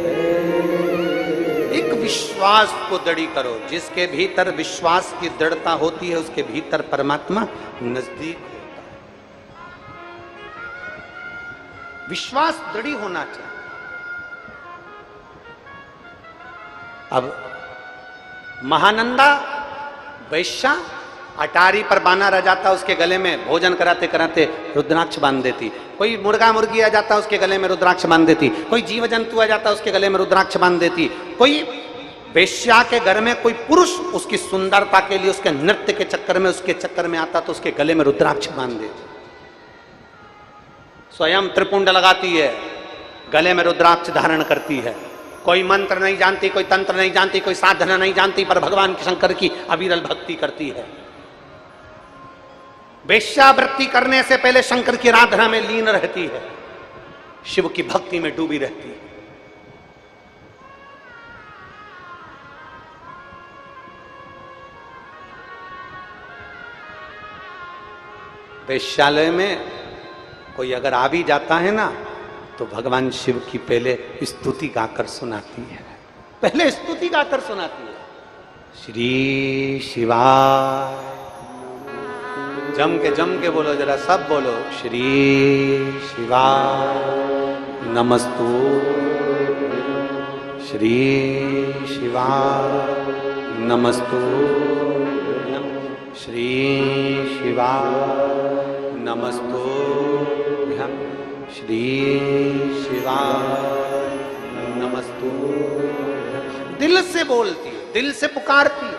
एक विश्वास को दृढ़ करो। जिसके भीतर विश्वास की दृढ़ता होती है, उसके भीतर परमात्मा नजदीक होता है। विश्वास दृढ़ होना चाहिए। अब महानंदा वैश्या अटारी पर बाना रह जाता, उसके गले में भोजन कराते कराते रुद्राक्ष बांध देती। कोई मुर्गा मुर्गी आ जाता, उसके गले में रुद्राक्ष बांध देती। कोई जीव जंतु आ जाता, उसके गले में रुद्राक्ष बांध देती। कोई वेश्या के घर में कोई पुरुष उसकी सुंदरता के लिए, उसके नृत्य के चक्कर में, उसके चक्कर में आता, तो उसके गले में रुद्राक्ष बांध देती। स्वयं त्रिपुंड लगाती है, गले में रुद्राक्ष धारण करती है। कोई मंत्र नहीं जानती, कोई तंत्र नहीं जानती, कोई साधना नहीं जानती, पर भगवान शंकर की अविरल भक्ति करती है। वेश्यावृत्ति करने से पहले शंकर की आराधना में लीन रहती है, शिव की भक्ति में डूबी रहती है। वेश्यालय में कोई अगर आ भी जाता है ना, तो भगवान शिव की पहले स्तुति गाकर सुनाती है, पहले स्तुति गाकर सुनाती है। श्री शिवाय, जम के बोलो जरा, सब बोलो। श्री शिवाय नमस्तु, श्री शिवाय नमस्तु, श्री शिवाय नमस्तु, श्री शिवाय नमस्तु। दिल से बोलती है, दिल से पुकारती है।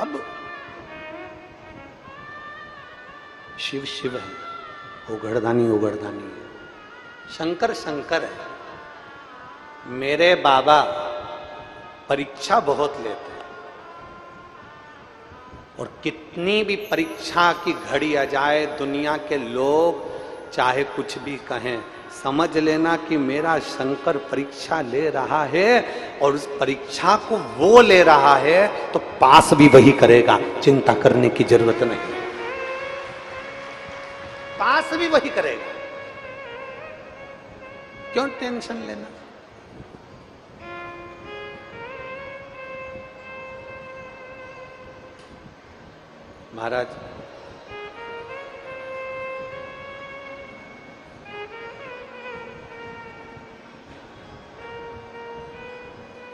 अब शिव शिव है, उगड़दानी उगड़दानी है, शंकर शंकर है। मेरे बाबा परीक्षा बहुत लेते हैं, और कितनी भी परीक्षा की घड़ी आ जाए, दुनिया के लोग चाहे कुछ भी कहें, समझ लेना कि मेरा शंकर परीक्षा ले रहा है, और उस परीक्षा को वो ले रहा है तो पास भी वही करेगा, चिंता करने की जरूरत नहीं, पास भी वही करेगा। क्यों टेंशन लेना? महाराज,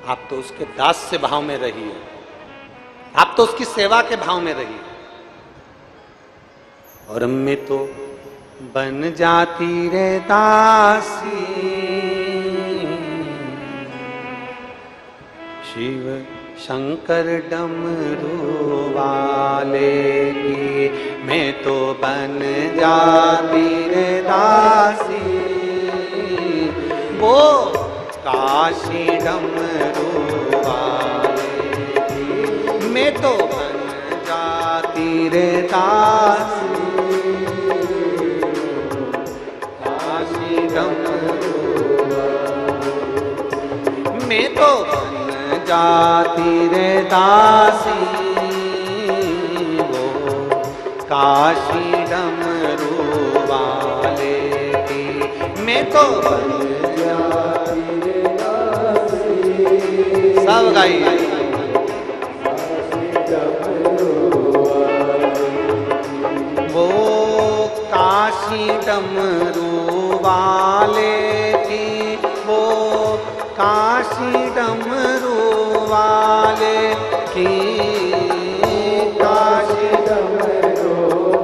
आप तो उसके दास से भाव में रहिए, आप तो उसकी सेवा के भाव में रहिए। और मैं तो बन जाती रे दासी शिव शंकर डमरू वाले की, मैं तो बन जाती रे दासी वो काशी डमरू वाले की, मैं तो बन जाती रे दासी काशी डमरू, मैं तो जाती रे दासी वो काशी डमरू वाले की, मैं तो जाती रे दासी। सब गाइए। वो काशी डमरू वाले की, वो काशी डमरू वाले की, काशी डमरू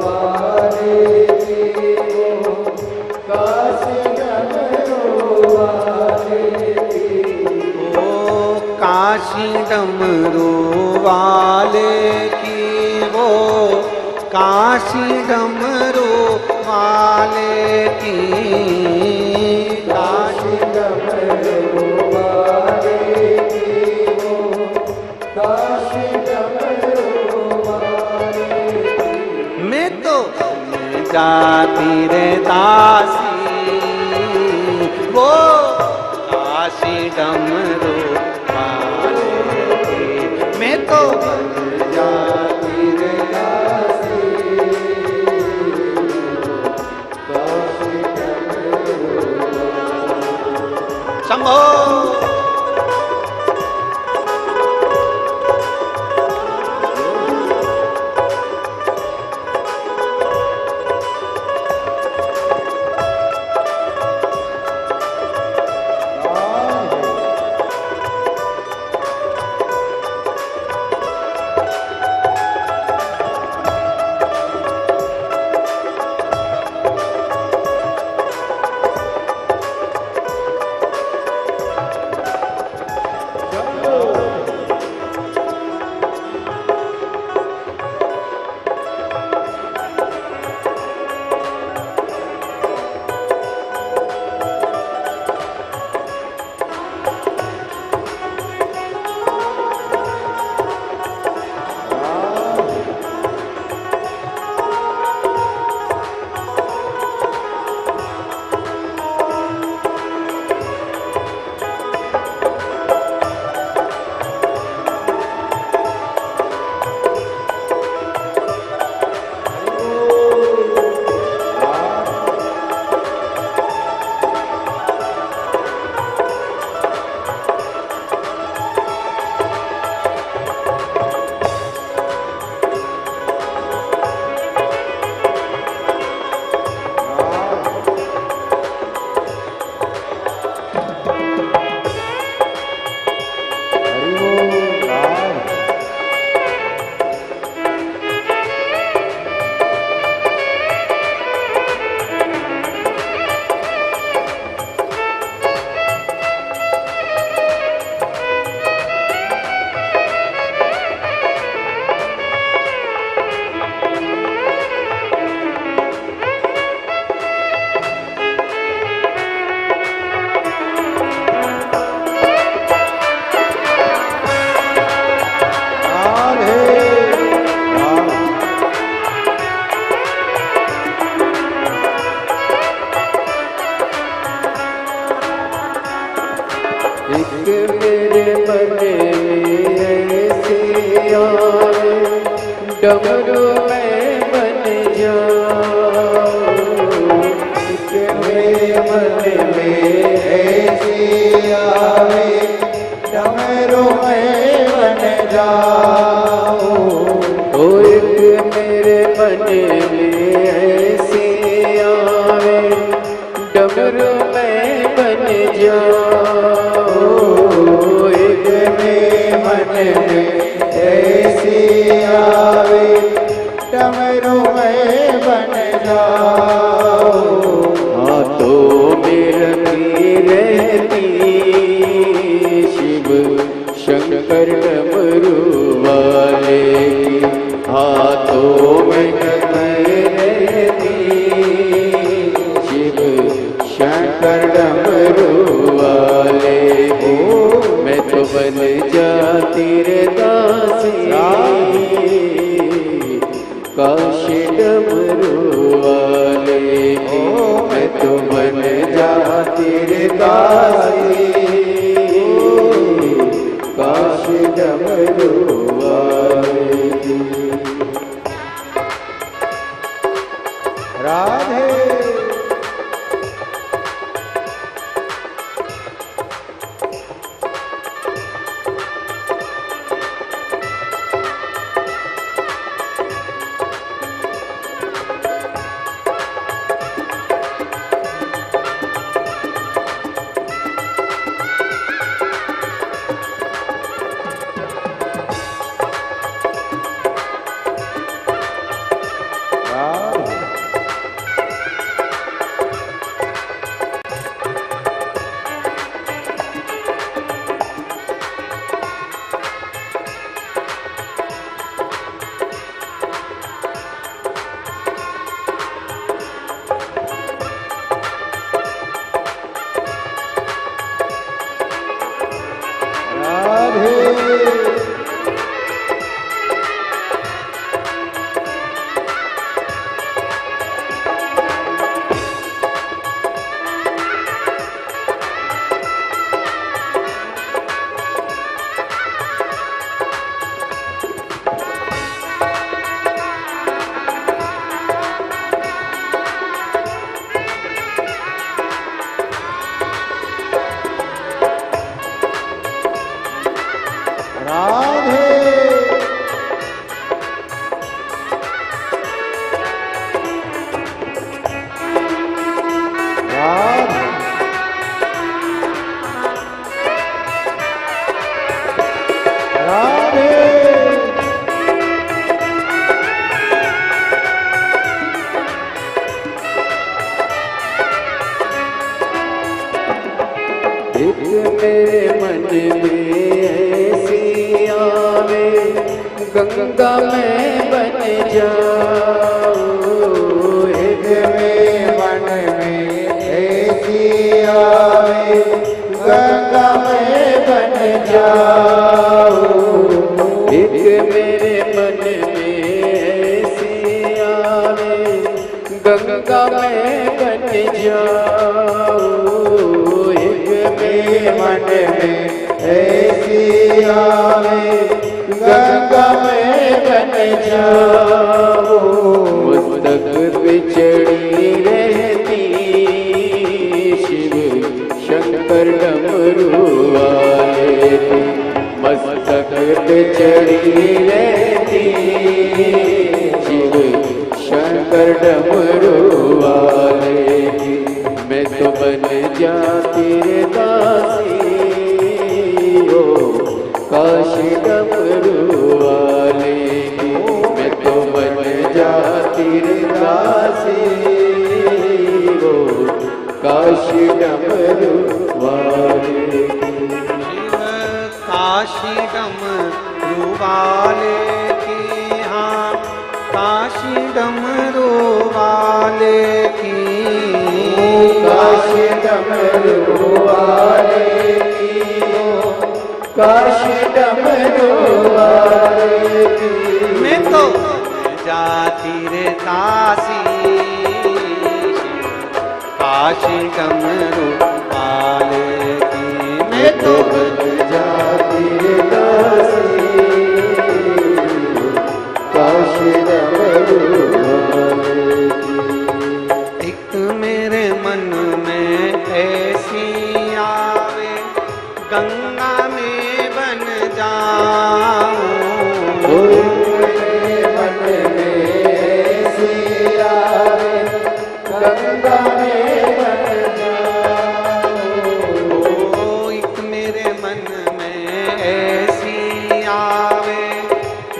वाले की, काशी डमरू वाले की, वो काशी डमरू वाले की, वो काशी डमरू वाले की, काशी डमरू वाले की, वो काशी डमरू वाले की, मैं तो बन जाती रे दासी वो काशी डमरू वाले की, मैं तो बन जाती रे दासी काशी डमरू। शंभो
डमरू में बन जाऊं,
मेरे मन में ऐसी आवे डमरू में बन जाऊं।
ओ एक मेरे मन में ऐसी आवे डमरू में बन जाऊं,
एक मेरे मन में ऐसी आवे डमरू में बन जाऊं।
हाथों में रखी रहती शिव शंकर डमरू वाले की, हाथों में रखी रहती शिव शंकर डमरू वाले की। मैं तो बन जाती रे दासी काशी डमरू वाले की, मैं तो बन जाती रे दासी काशी डमरू वाले की।
राधे
एक मेरे मन में ऐसी आवे गंगा में बन जाऊं,
एक मेरे मन में ऐसी आवे गंगा में बन जाऊं।
एक मेरे मन में ऐसी आवे गंगा में बन जाऊं,
मन में ऐसी आवे गंगा में बन जाऊं।
मस्तक पे चढ़ी रहती शिव शंकर डमरू वाले की, मस्तक पे चढ़ी रहती शिव शंकर डमरू वाले की। मैं तो बन जाती रे दासी हो काशी डमरू वाले की, मैं तो बन जाती रे दासी हो काशी डमरू वाले की।
काशी डमरू वाले की, हाँ काशी डमरू वाले की,
काशी डमरू वाले की, काशी डमरू वाले की।
मैं तो जाती रे दासी काशी डमरू वाले की, मैं तो
जाती रे दासी काशी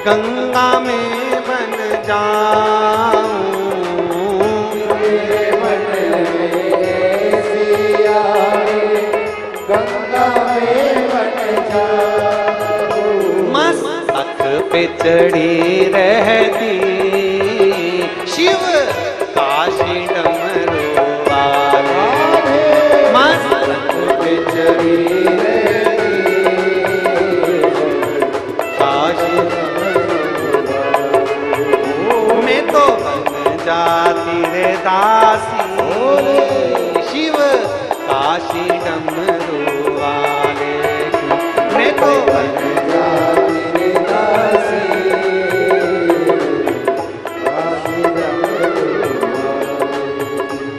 गंगा में बन जाऊं,
मेरे मन में ऐसी आए, गंगा में बन जाऊं।
मस्तक पे चढ़ी रहती शिव काशी डमरू वाले, मस्तक पे चढ़ी रहती काशी मैं तो बन जाती रे दासी शिव काशी डमरू वाले की, मैं तो बन
जाती रे दासी, काशी डमरू वाले की।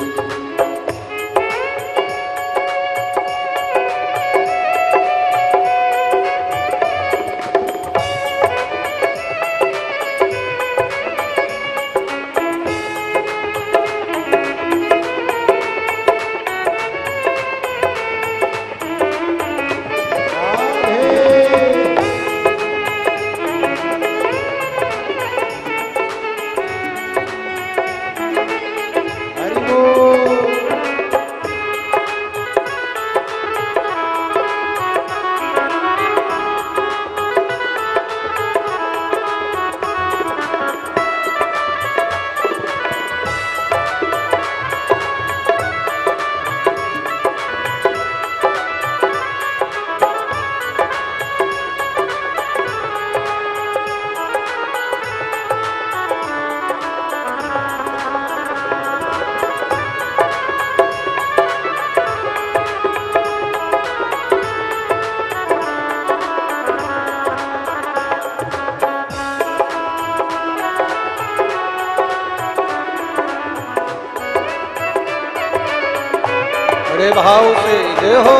बड़े भाव से जय हो।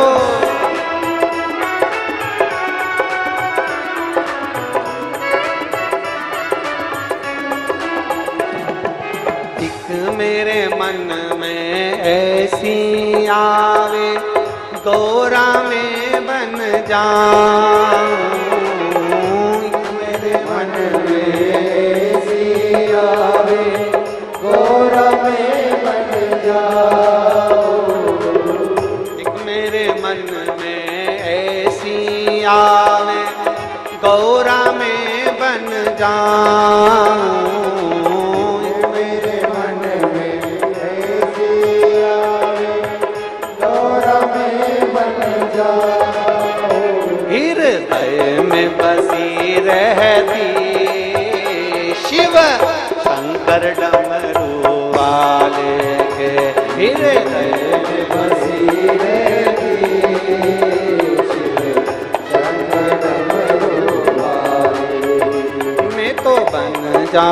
एक मेरे मन में ऐसी आवे गौरा में बन जाऊं,
मेरे मन में ऐसी आवे, गौरा में बन जाऊं।
एक मेरे मन में ऐसी आवे गौरा में बन जाऊं,
मेरे मन में ऐसी आवे, गौरा में बन जाऊं।
हृदय में बसी रहती शिव शंकर डमरू वाले के, हृदय में
बसी रहती शिव शंकर डमरू वाले।
में तो बन जा